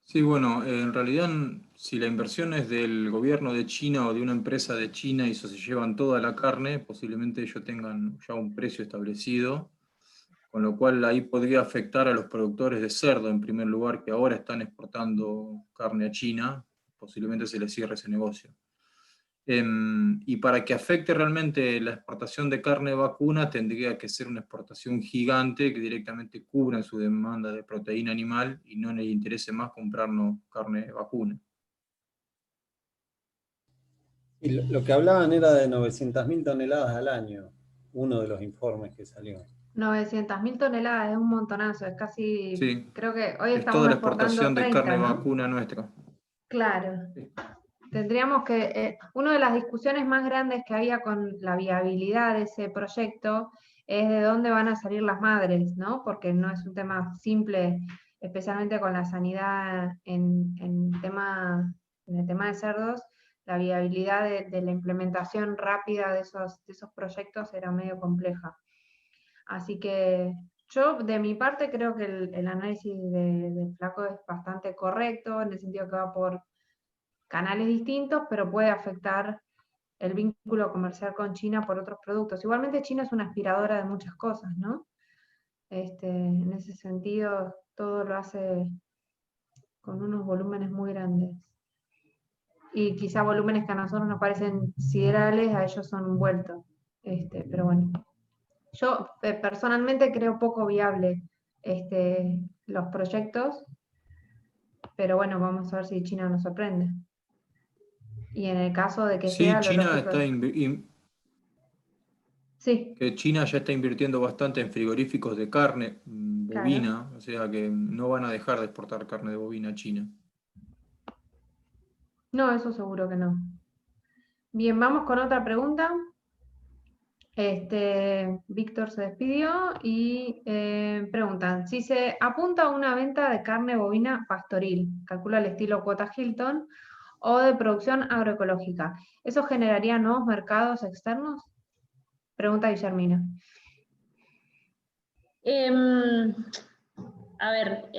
Sí, bueno, en realidad si la inversión es del gobierno de China o de una empresa de China y se llevan toda la carne, posiblemente ellos tengan ya un precio establecido, con lo cual ahí podría afectar a los productores de cerdo en primer lugar, que ahora están exportando carne a China, posiblemente se les cierre ese negocio. Y para que afecte realmente la exportación de carne vacuna, tendría que ser una exportación gigante que directamente cubra su demanda de proteína animal y no les interese más comprarnos carne vacuna. Y lo que hablaban era de 900.000 toneladas al año, uno de los informes que salió. 900.000 toneladas es un montonazo, es casi, sí, creo que hoy es estamos toda la exportando exportación 30, de carne ¿no? vacuna nuestra. Claro. Sí. Tendríamos que, una de las discusiones más grandes que había con la viabilidad de ese proyecto es de dónde van a salir las madres, ¿no? Porque no es un tema simple especialmente con la sanidad en el tema de cerdos, la viabilidad de la implementación rápida de esos proyectos era medio compleja. Así que yo, de mi parte, creo que el análisis de Flaco es bastante correcto, en el sentido que va por canales distintos, pero puede afectar el vínculo comercial con China por otros productos. Igualmente China es una aspiradora de muchas cosas, ¿no? En ese sentido, todo lo hace con unos volúmenes muy grandes. Y quizá volúmenes que a nosotros nos parecen siderales, a ellos son un vuelto. Pero bueno. Yo personalmente creo poco viable los proyectos, pero bueno, vamos a ver si China nos sorprende. Y en el caso de que Sí, sea lo China lógico. Sí, que China ya está invirtiendo bastante en frigoríficos de carne bovina, o sea que no van a dejar de exportar carne de bovina a China. no, eso seguro que no. Bien, vamos con otra pregunta. Víctor se despidió y preguntan, si se apunta a una venta de carne bovina pastoril, calcula el estilo cuota Hilton, o de producción agroecológica, ¿eso generaría nuevos mercados externos? Pregunta Guillermina. A ver,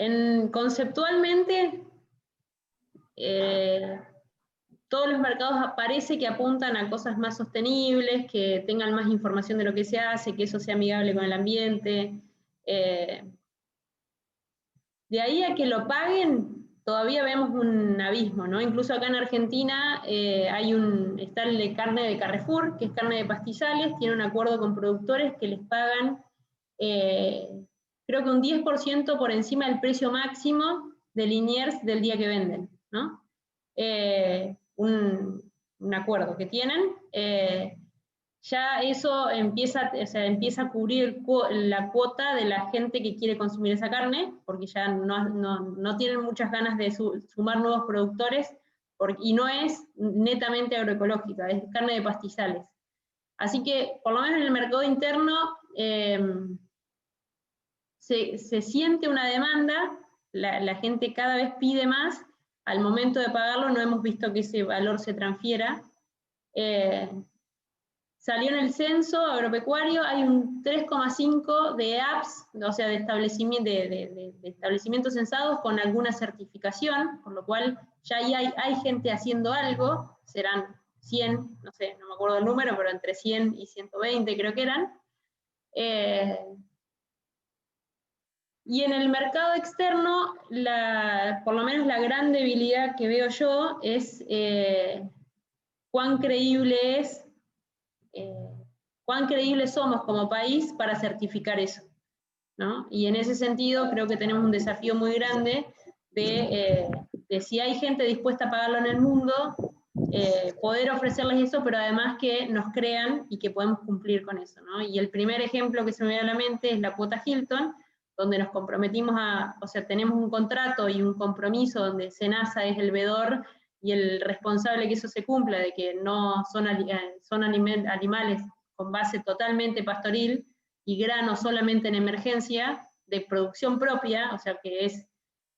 conceptualmente, todos los mercados parece que apuntan a cosas más sostenibles, que tengan más información de lo que se hace, que eso sea amigable con el ambiente. De ahí a que lo paguen, todavía vemos un abismo, ¿no? Incluso acá en Argentina está el de carne de Carrefour, que es carne de pastizales, tiene un acuerdo con productores que les pagan, creo que un 10% por encima del precio máximo de Liniers del día que venden, ¿no? Un acuerdo que tienen, ya eso empieza a cubrir la cuota de la gente que quiere consumir esa carne, porque ya no tienen muchas ganas de sumar nuevos productores, y no es netamente agroecológica, es carne de pastizales. Así que, por lo menos en el mercado interno, se siente una demanda, la gente cada vez pide más, al momento de pagarlo no hemos visto que ese valor se transfiera. Salió en el censo agropecuario, hay un 3,5 de apps, o sea, de establecimientos censados con alguna certificación, por lo cual ya ahí hay gente haciendo algo, serán 100, no sé, no me acuerdo el número, pero entre 100 y 120 creo que eran. Y en el mercado externo, por lo menos la gran debilidad que veo yo es cuán creíbles somos como país para certificar eso, ¿no? Y en ese sentido creo que tenemos un desafío muy grande de si hay gente dispuesta a pagarlo en el mundo, poder ofrecerles eso, pero además que nos crean y que podemos cumplir con eso, ¿no? Y el primer ejemplo que se me viene a la mente es la cuota Hilton, donde nos comprometimos o sea, tenemos un contrato y un compromiso donde SENASA es el veedor y el responsable que eso se cumpla, de que no son animales con base totalmente pastoril y grano solamente en emergencia, de producción propia, o sea que es,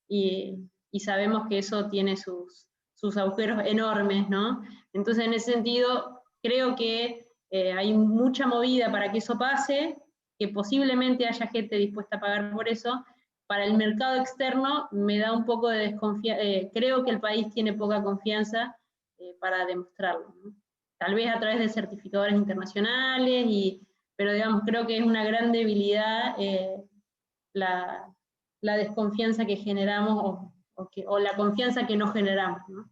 y sabemos que eso tiene sus agujeros enormes, ¿no? Entonces, en ese sentido, creo que hay mucha movida para que eso pase, que posiblemente haya gente dispuesta a pagar por eso. Para el mercado externo me da un poco de desconfianza, creo que el país tiene poca confianza para demostrarlo, ¿no? Tal vez a través de certificadores internacionales, pero digamos, creo que es una gran debilidad la desconfianza que generamos o la confianza que no generamos, ¿no?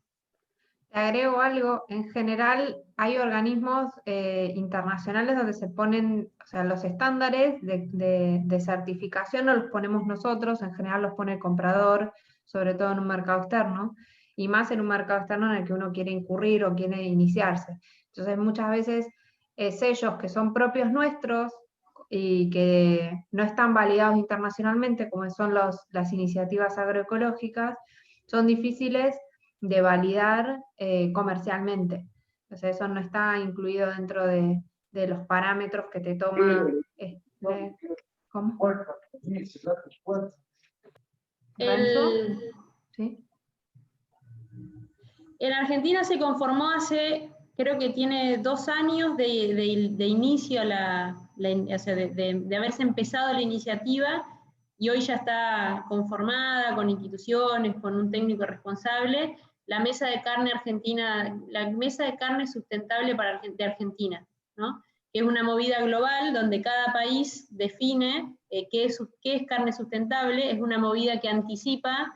Te agrego algo, en general hay organismos internacionales donde se ponen, o sea, los estándares de certificación no los ponemos nosotros, en general los pone el comprador, sobre todo en un mercado externo, y más en un mercado externo en el que uno quiere incurrir o quiere iniciarse. Entonces muchas veces sellos que son propios nuestros y que no están validados internacionalmente, como son las iniciativas agroecológicas, son difíciles de validar comercialmente. O sea, eso no está incluido dentro de los parámetros que te toma. ¿Cómo? ¿Sí? En Argentina se conformó hace, creo que tiene 2 años de inicio, o sea, de haberse empezado la iniciativa, y hoy ya está conformada con instituciones, con un técnico responsable, la Mesa de Carne Argentina, la Mesa de Carne Sustentable de Argentina, ¿no? Que es una movida global donde cada país define qué es carne sustentable, es una movida que anticipa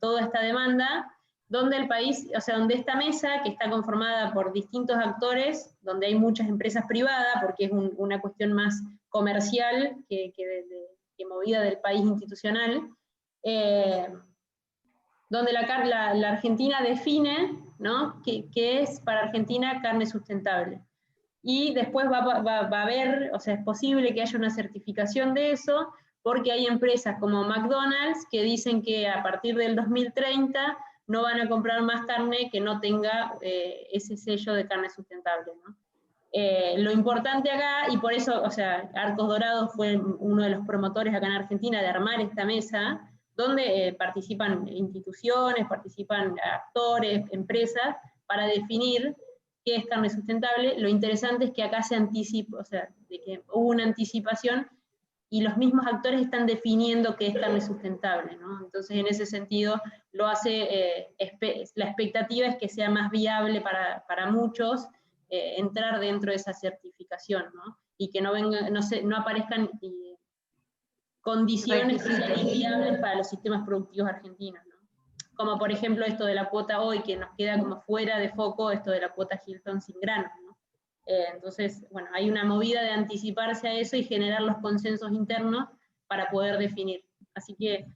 toda esta demanda, donde el país, o sea, donde esta mesa, que está conformada por distintos actores, donde hay muchas empresas privadas, porque es una cuestión más comercial que movida del país institucional, donde la Argentina define, ¿no?, qué es para Argentina carne sustentable. Y después va a haber, o sea, es posible que haya una certificación de eso, porque hay empresas como McDonald's que dicen que a partir del 2030 no van a comprar más carne que no tenga ese sello de carne sustentable, ¿no? Lo importante acá, y por eso, o sea, Arcos Dorados fue uno de los promotores acá en Argentina de armar esta mesa, donde participan instituciones, participan actores, empresas, para definir qué es carne sustentable. Lo interesante es que acá se anticipa, o sea, de que hubo una anticipación, y los mismos actores están definiendo qué es carne sustentable, ¿no? Entonces, en ese sentido, lo hace, la expectativa es que sea más viable para muchos entrar dentro de esa certificación, ¿no? Y que no aparezcan condiciones que sean inviables para los sistemas productivos argentinos, ¿no? Como por ejemplo esto de la cuota hoy, que nos queda como fuera de foco, esto de la cuota Hilton sin granos, ¿no? Entonces, bueno, hay una movida de anticiparse a eso y generar los consensos internos para poder definir. Así que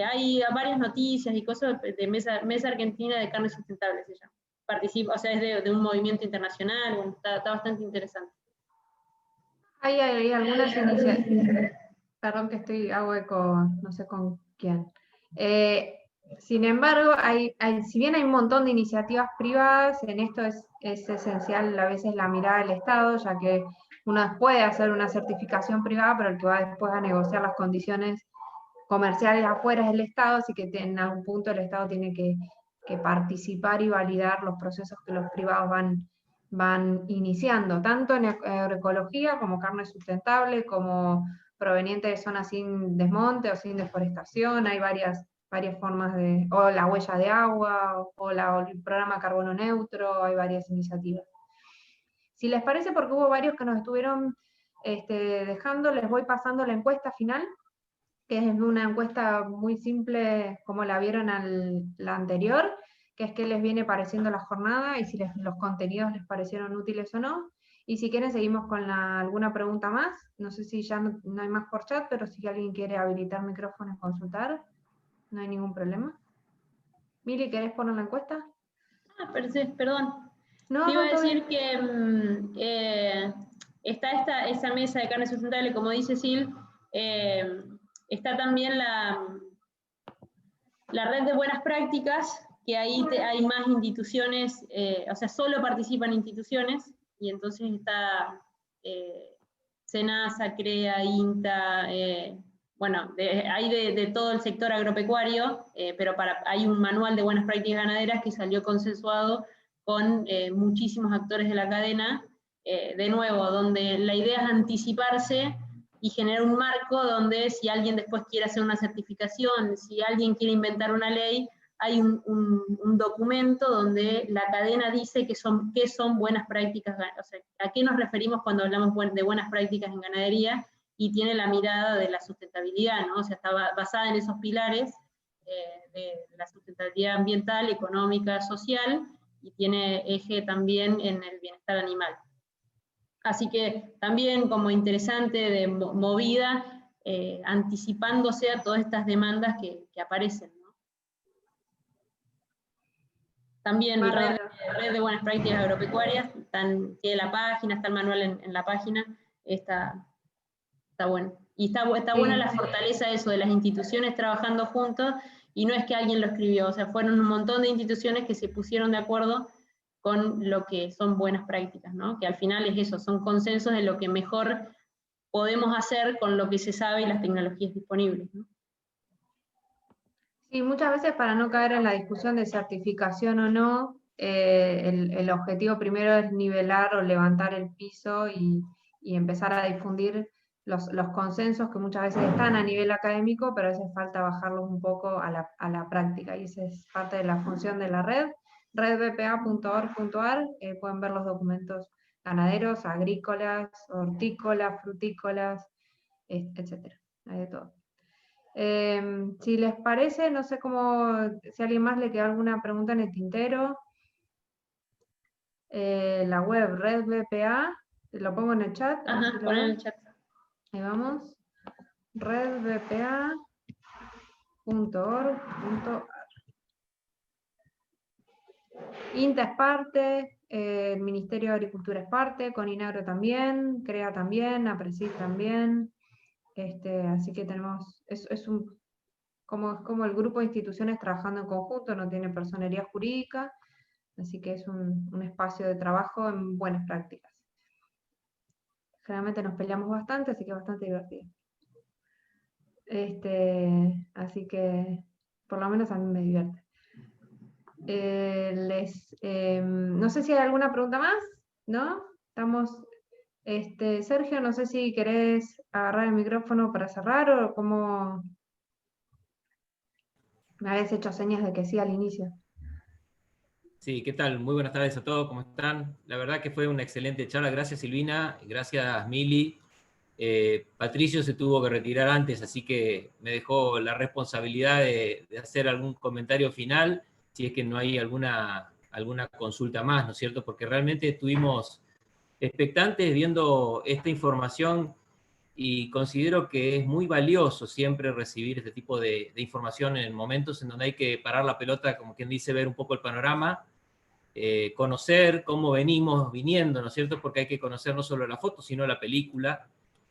hay varias noticias y cosas de Mesa Argentina de Carne Sustentable, se llama. Participa, o sea, es de un movimiento internacional, bueno, está bastante interesante. Hay algunas iniciativas, perdón que hago eco, no sé con quién. Sin embargo, si bien hay un montón de iniciativas privadas, en esto es esencial a veces la mirada del Estado, ya que uno puede hacer una certificación privada, pero el que va después a negociar las condiciones comerciales afuera es el Estado, así que en algún punto el Estado tiene que participar y validar los procesos que los privados van iniciando, tanto en agroecología como carne sustentable, como proveniente de zonas sin desmonte o sin deforestación. Hay varias formas o la huella de agua, o el programa carbono neutro, hay varias iniciativas. Si les parece, porque hubo varios que nos estuvieron dejando, les voy pasando la encuesta final, que es una encuesta muy simple, como la vieron la anterior, que es qué les viene pareciendo la jornada y si los contenidos les parecieron útiles o no. Y si quieren seguimos con alguna pregunta más. No sé si ya no hay más por chat, pero si alguien quiere habilitar micrófono y consultar, no hay ningún problema. Mili, ¿querés poner la encuesta? Perdón. No, te iba a decir bien. que está esa mesa de carne sustentable, como dice Sil, está también la red de buenas prácticas, que ahí hay más instituciones, o sea, solo participan instituciones, y entonces está SENASA, CREA, INTA, bueno, hay de todo el sector agropecuario, pero hay un manual de buenas prácticas ganaderas que salió consensuado con muchísimos actores de la cadena, de nuevo, donde la idea es anticiparse y generar un marco donde si alguien después quiere hacer una certificación, si alguien quiere inventar una ley, hay un documento donde la cadena dice qué son buenas prácticas, o sea, a qué nos referimos cuando hablamos de buenas prácticas en ganadería, y tiene la mirada de la sustentabilidad, ¿no? O sea, está basada en esos pilares de la sustentabilidad ambiental, económica, social, y tiene eje también en el bienestar animal. Así que también como interesante de movida, anticipándose a todas estas demandas que aparecen, ¿no? También red de buenas prácticas agropecuarias, tiene la página, está el manual en la página, está bueno. Y está buena la fortaleza de eso, de las instituciones trabajando juntos, y no es que alguien lo escribió, o sea, fueron un montón de instituciones que se pusieron de acuerdo con lo que son buenas prácticas, ¿no? Que al final es eso, son consensos de lo que mejor podemos hacer con lo que se sabe y las tecnologías disponibles, ¿no? Sí, muchas veces para no caer en la discusión de certificación o no, el objetivo primero es nivelar o levantar el piso y empezar a difundir los consensos que muchas veces están a nivel académico, pero a veces falta bajarlos un poco a la práctica, y esa es parte de la función de la red, redbpa.org.ar. Pueden ver los documentos ganaderos, agrícolas, hortícolas, frutícolas, etcétera, hay de todo. Si les parece, no sé si a alguien más le queda alguna pregunta en el tintero. La web Red BPA, lo pongo en el chat. Ajá, ponelo en el chat. Ahí vamos. redbpa.org.ar. INTA es parte, el Ministerio de Agricultura es parte, Coninagro también, CREA también, APRESID también. Así que tenemos, es como el grupo de instituciones trabajando en conjunto, no tiene personería jurídica, así que es un espacio de trabajo en buenas prácticas. Generalmente nos peleamos bastante, así que es bastante divertido. Así que por lo menos a mí me divierte. No sé si hay alguna pregunta más, ¿no? Estamos, Sergio, no sé si querés agarrar el micrófono para cerrar o cómo. Me habéis hecho señas de que sí al inicio. Sí, ¿qué tal? Muy buenas tardes a todos, ¿cómo están? La verdad que fue una excelente charla. Gracias, Silvina, gracias, Mili. Patricio se tuvo que retirar antes, así que me dejó la responsabilidad de hacer algún comentario final, si es que no hay alguna consulta más, ¿no es cierto? Porque realmente estuvimos expectantes viendo esta información y considero que es muy valioso siempre recibir este tipo de información en momentos en donde hay que parar la pelota, como quien dice, ver un poco el panorama, conocer cómo venimos viniendo, ¿no es cierto? Porque hay que conocer no solo la foto, sino la película,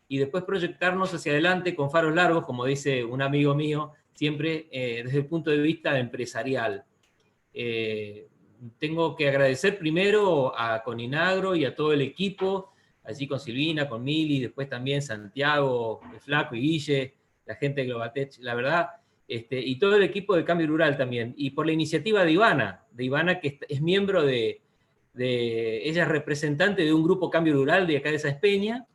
y después proyectarnos hacia adelante con faros largos, como dice un amigo mío, siempre desde el punto de vista empresarial. Tengo que agradecer primero a Coninagro y a todo el equipo, allí con Silvina, con Mili, después también Santiago, Flaco y Guille, la gente de Globatech, la verdad, y todo el equipo de Cambio Rural también, y por la iniciativa de Ivana que es miembro ella es representante de un grupo Cambio Rural de acá de Sáenz Peña,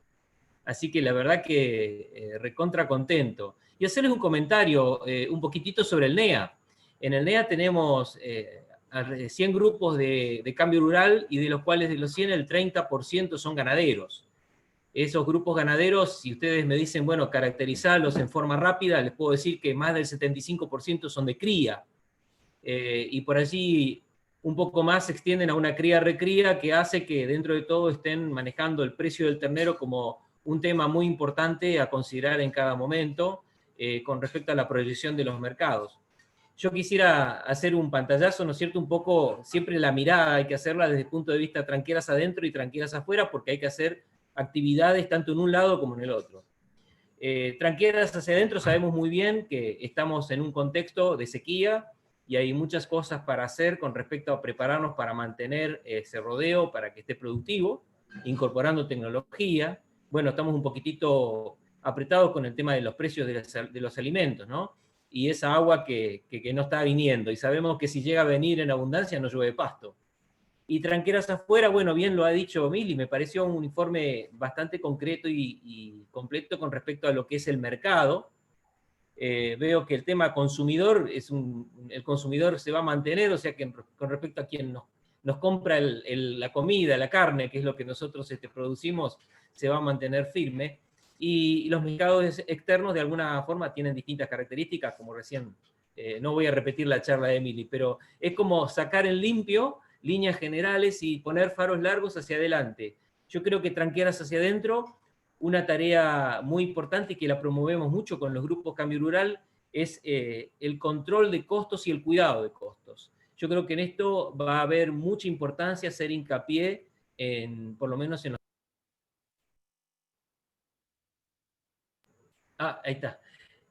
así que la verdad que recontra contento. Y hacerles un comentario un poquitito sobre el NEA. En el NEA tenemos 100 grupos de cambio rural, y de los cuales de los 100 el 30% son ganaderos. Esos grupos ganaderos, si ustedes me dicen, bueno, caracterizarlos en forma rápida, les puedo decir que más del 75% son de cría. Y por allí un poco más se extienden a una cría-recría, que hace que dentro de todo estén manejando el precio del ternero como un tema muy importante a considerar en cada momento con respecto a la proyección de los mercados. Yo quisiera hacer un pantallazo, ¿no es cierto? Un poco, siempre la mirada hay que hacerla desde el punto de vista tranqueras adentro y tranqueras afuera, porque hay que hacer actividades tanto en un lado como en el otro. Tranqueras hacia adentro, sabemos muy bien que estamos en un contexto de sequía y hay muchas cosas para hacer con respecto a prepararnos para mantener ese rodeo, para que esté productivo, incorporando tecnología. Bueno, estamos un poquitito apretados con el tema de los precios de los alimentos, ¿no? Y esa agua que no está viniendo, y sabemos que si llega a venir en abundancia no llueve pasto. Y tranqueras afuera, bueno, bien lo ha dicho Mili, me pareció un informe bastante concreto y completo con respecto a lo que es el mercado. Veo que el tema consumidor, el consumidor se va a mantener, o sea que con respecto a quien nos compra la comida, la carne, que es lo que nosotros producimos, se va a mantener firme. Y los mercados externos de alguna forma tienen distintas características, como recién, no voy a repetir la charla de Emily, pero es como sacar en limpio líneas generales y poner faros largos hacia adelante. Yo creo que tranqueras hacia adentro, una tarea muy importante y que la promovemos mucho con los grupos Cambio Rural, es el control de costos y el cuidado de costos. Yo creo que en esto va a haber mucha importancia hacer hincapié, por lo menos en los... ahí está.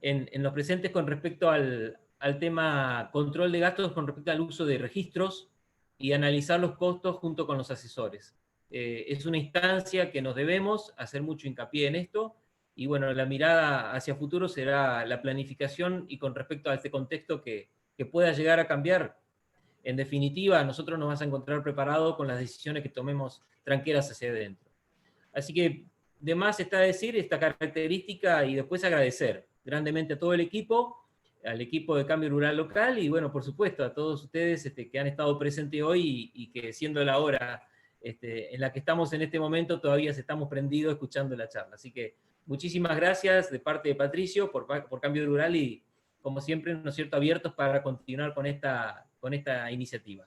En los presentes con respecto al tema control de gastos, con respecto al uso de registros y analizar los costos junto con los asesores. Es una instancia que nos debemos hacer mucho hincapié en esto, y bueno, la mirada hacia futuro será la planificación y con respecto a este contexto que pueda llegar a cambiar. En definitiva, nosotros nos vamos a encontrar preparados con las decisiones que tomemos tranqueras hacia adentro. Así que, de más está decir esta característica y después agradecer grandemente a todo el equipo, al equipo de Cambio Rural Local y, bueno, por supuesto, a todos ustedes que han estado presentes hoy y que siendo la hora en la que estamos en este momento, todavía estamos prendidos escuchando la charla. Así que muchísimas gracias de parte de Patricio por Cambio Rural y, como siempre, ¿no es cierto?, abiertos para continuar con esta iniciativa.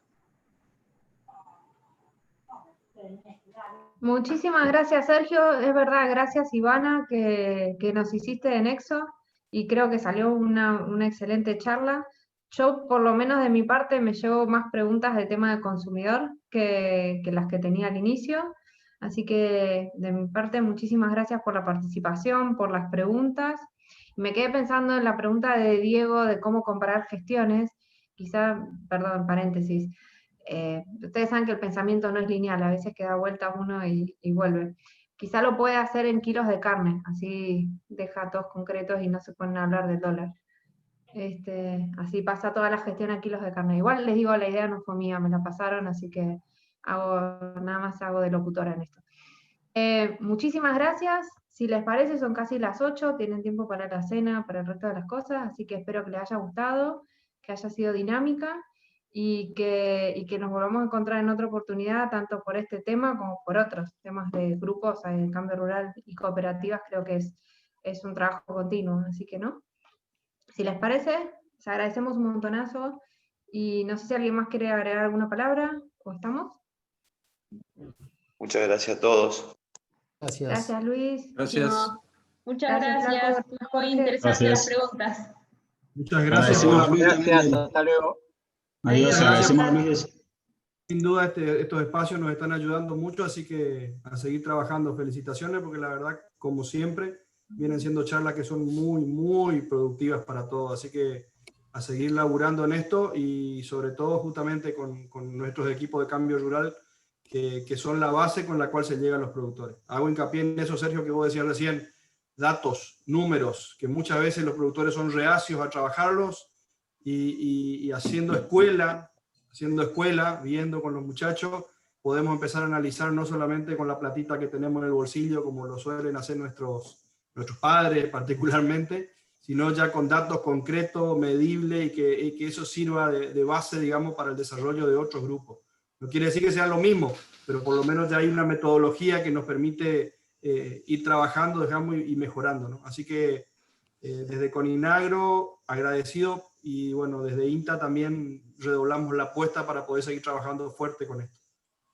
Muchísimas gracias, Sergio. Es verdad, gracias, Ivana, que nos hiciste de nexo, y creo que salió una excelente charla. Yo, por lo menos de mi parte, me llevo más preguntas de tema de consumidor que las que tenía al inicio. Así que, de mi parte, muchísimas gracias por la participación, por las preguntas. Me quedé pensando en la pregunta de Diego de cómo comparar gestiones. Quizá, perdón, paréntesis. Ustedes saben que el pensamiento no es lineal, a veces que da vuelta uno y vuelve. Quizá lo puede hacer en kilos de carne, así deja datos concretos y no se ponen a hablar del dólar. Así pasa toda la gestión a kilos de carne. Igual les digo, la idea no fue mía, me la pasaron, así que nada más hago de locutora en esto. Muchísimas gracias. Si les parece, son casi las 8, tienen tiempo para la cena, para el resto de las cosas, así que espero que les haya gustado, que haya sido dinámica, y que nos volvamos a encontrar en otra oportunidad, tanto por este tema como por otros temas de grupos en cambio rural y cooperativas. Creo que es un trabajo continuo, así que no. Si les parece, les agradecemos un montonazo, y no sé si alguien más quiere agregar alguna palabra, ¿o estamos? Muchas gracias a todos. Gracias. Gracias, Luis. Gracias. No, muchas gracias. Flaco. Muy interesantes las Gracias. preguntas. Muchas gracias. Gracias, hasta luego. Adiós, agradecemos, Luis. Sin duda estos espacios nos están ayudando mucho, así que a seguir trabajando. Felicitaciones, porque la verdad, como siempre, vienen siendo charlas que son muy, muy productivas para todos. Así que a seguir laburando en esto, y sobre todo justamente con nuestros equipos de cambio rural, que son la base con la cual se llegan los productores. Hago hincapié en eso, Sergio, que vos decías recién, datos, números, que muchas veces los productores son reacios a trabajarlos, y haciendo escuela, viendo con los muchachos, podemos empezar a analizar no solamente con la platita que tenemos en el bolsillo, como lo suelen hacer nuestros padres particularmente, sino ya con datos concretos, medibles, y que eso sirva de base, digamos, para el desarrollo de otros grupos. No quiere decir que sean lo mismo, pero por lo menos ya hay una metodología que nos permite ir trabajando, digamos, y mejorando, ¿no? Así que desde Coninagro, agradecido, y bueno, desde INTA también redoblamos la apuesta para poder seguir trabajando fuerte con esto.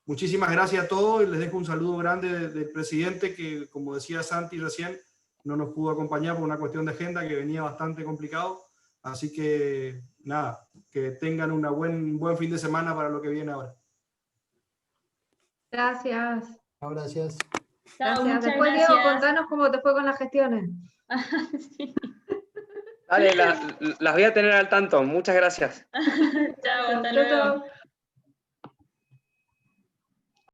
Muchísimas gracias a todos, y les dejo un saludo grande del presidente, que, como decía Santi recién, no nos pudo acompañar por una cuestión de agenda que venía bastante complicado. Así que nada, que tengan un buen fin de semana para lo que viene ahora. Gracias. Gracias. Chao, Gracias. muchas Después, gracias. Diego, contanos cómo te fue con las gestiones. Sí. Dale, las voy a tener al tanto. Muchas gracias. Chao, hasta Chau, luego. chau.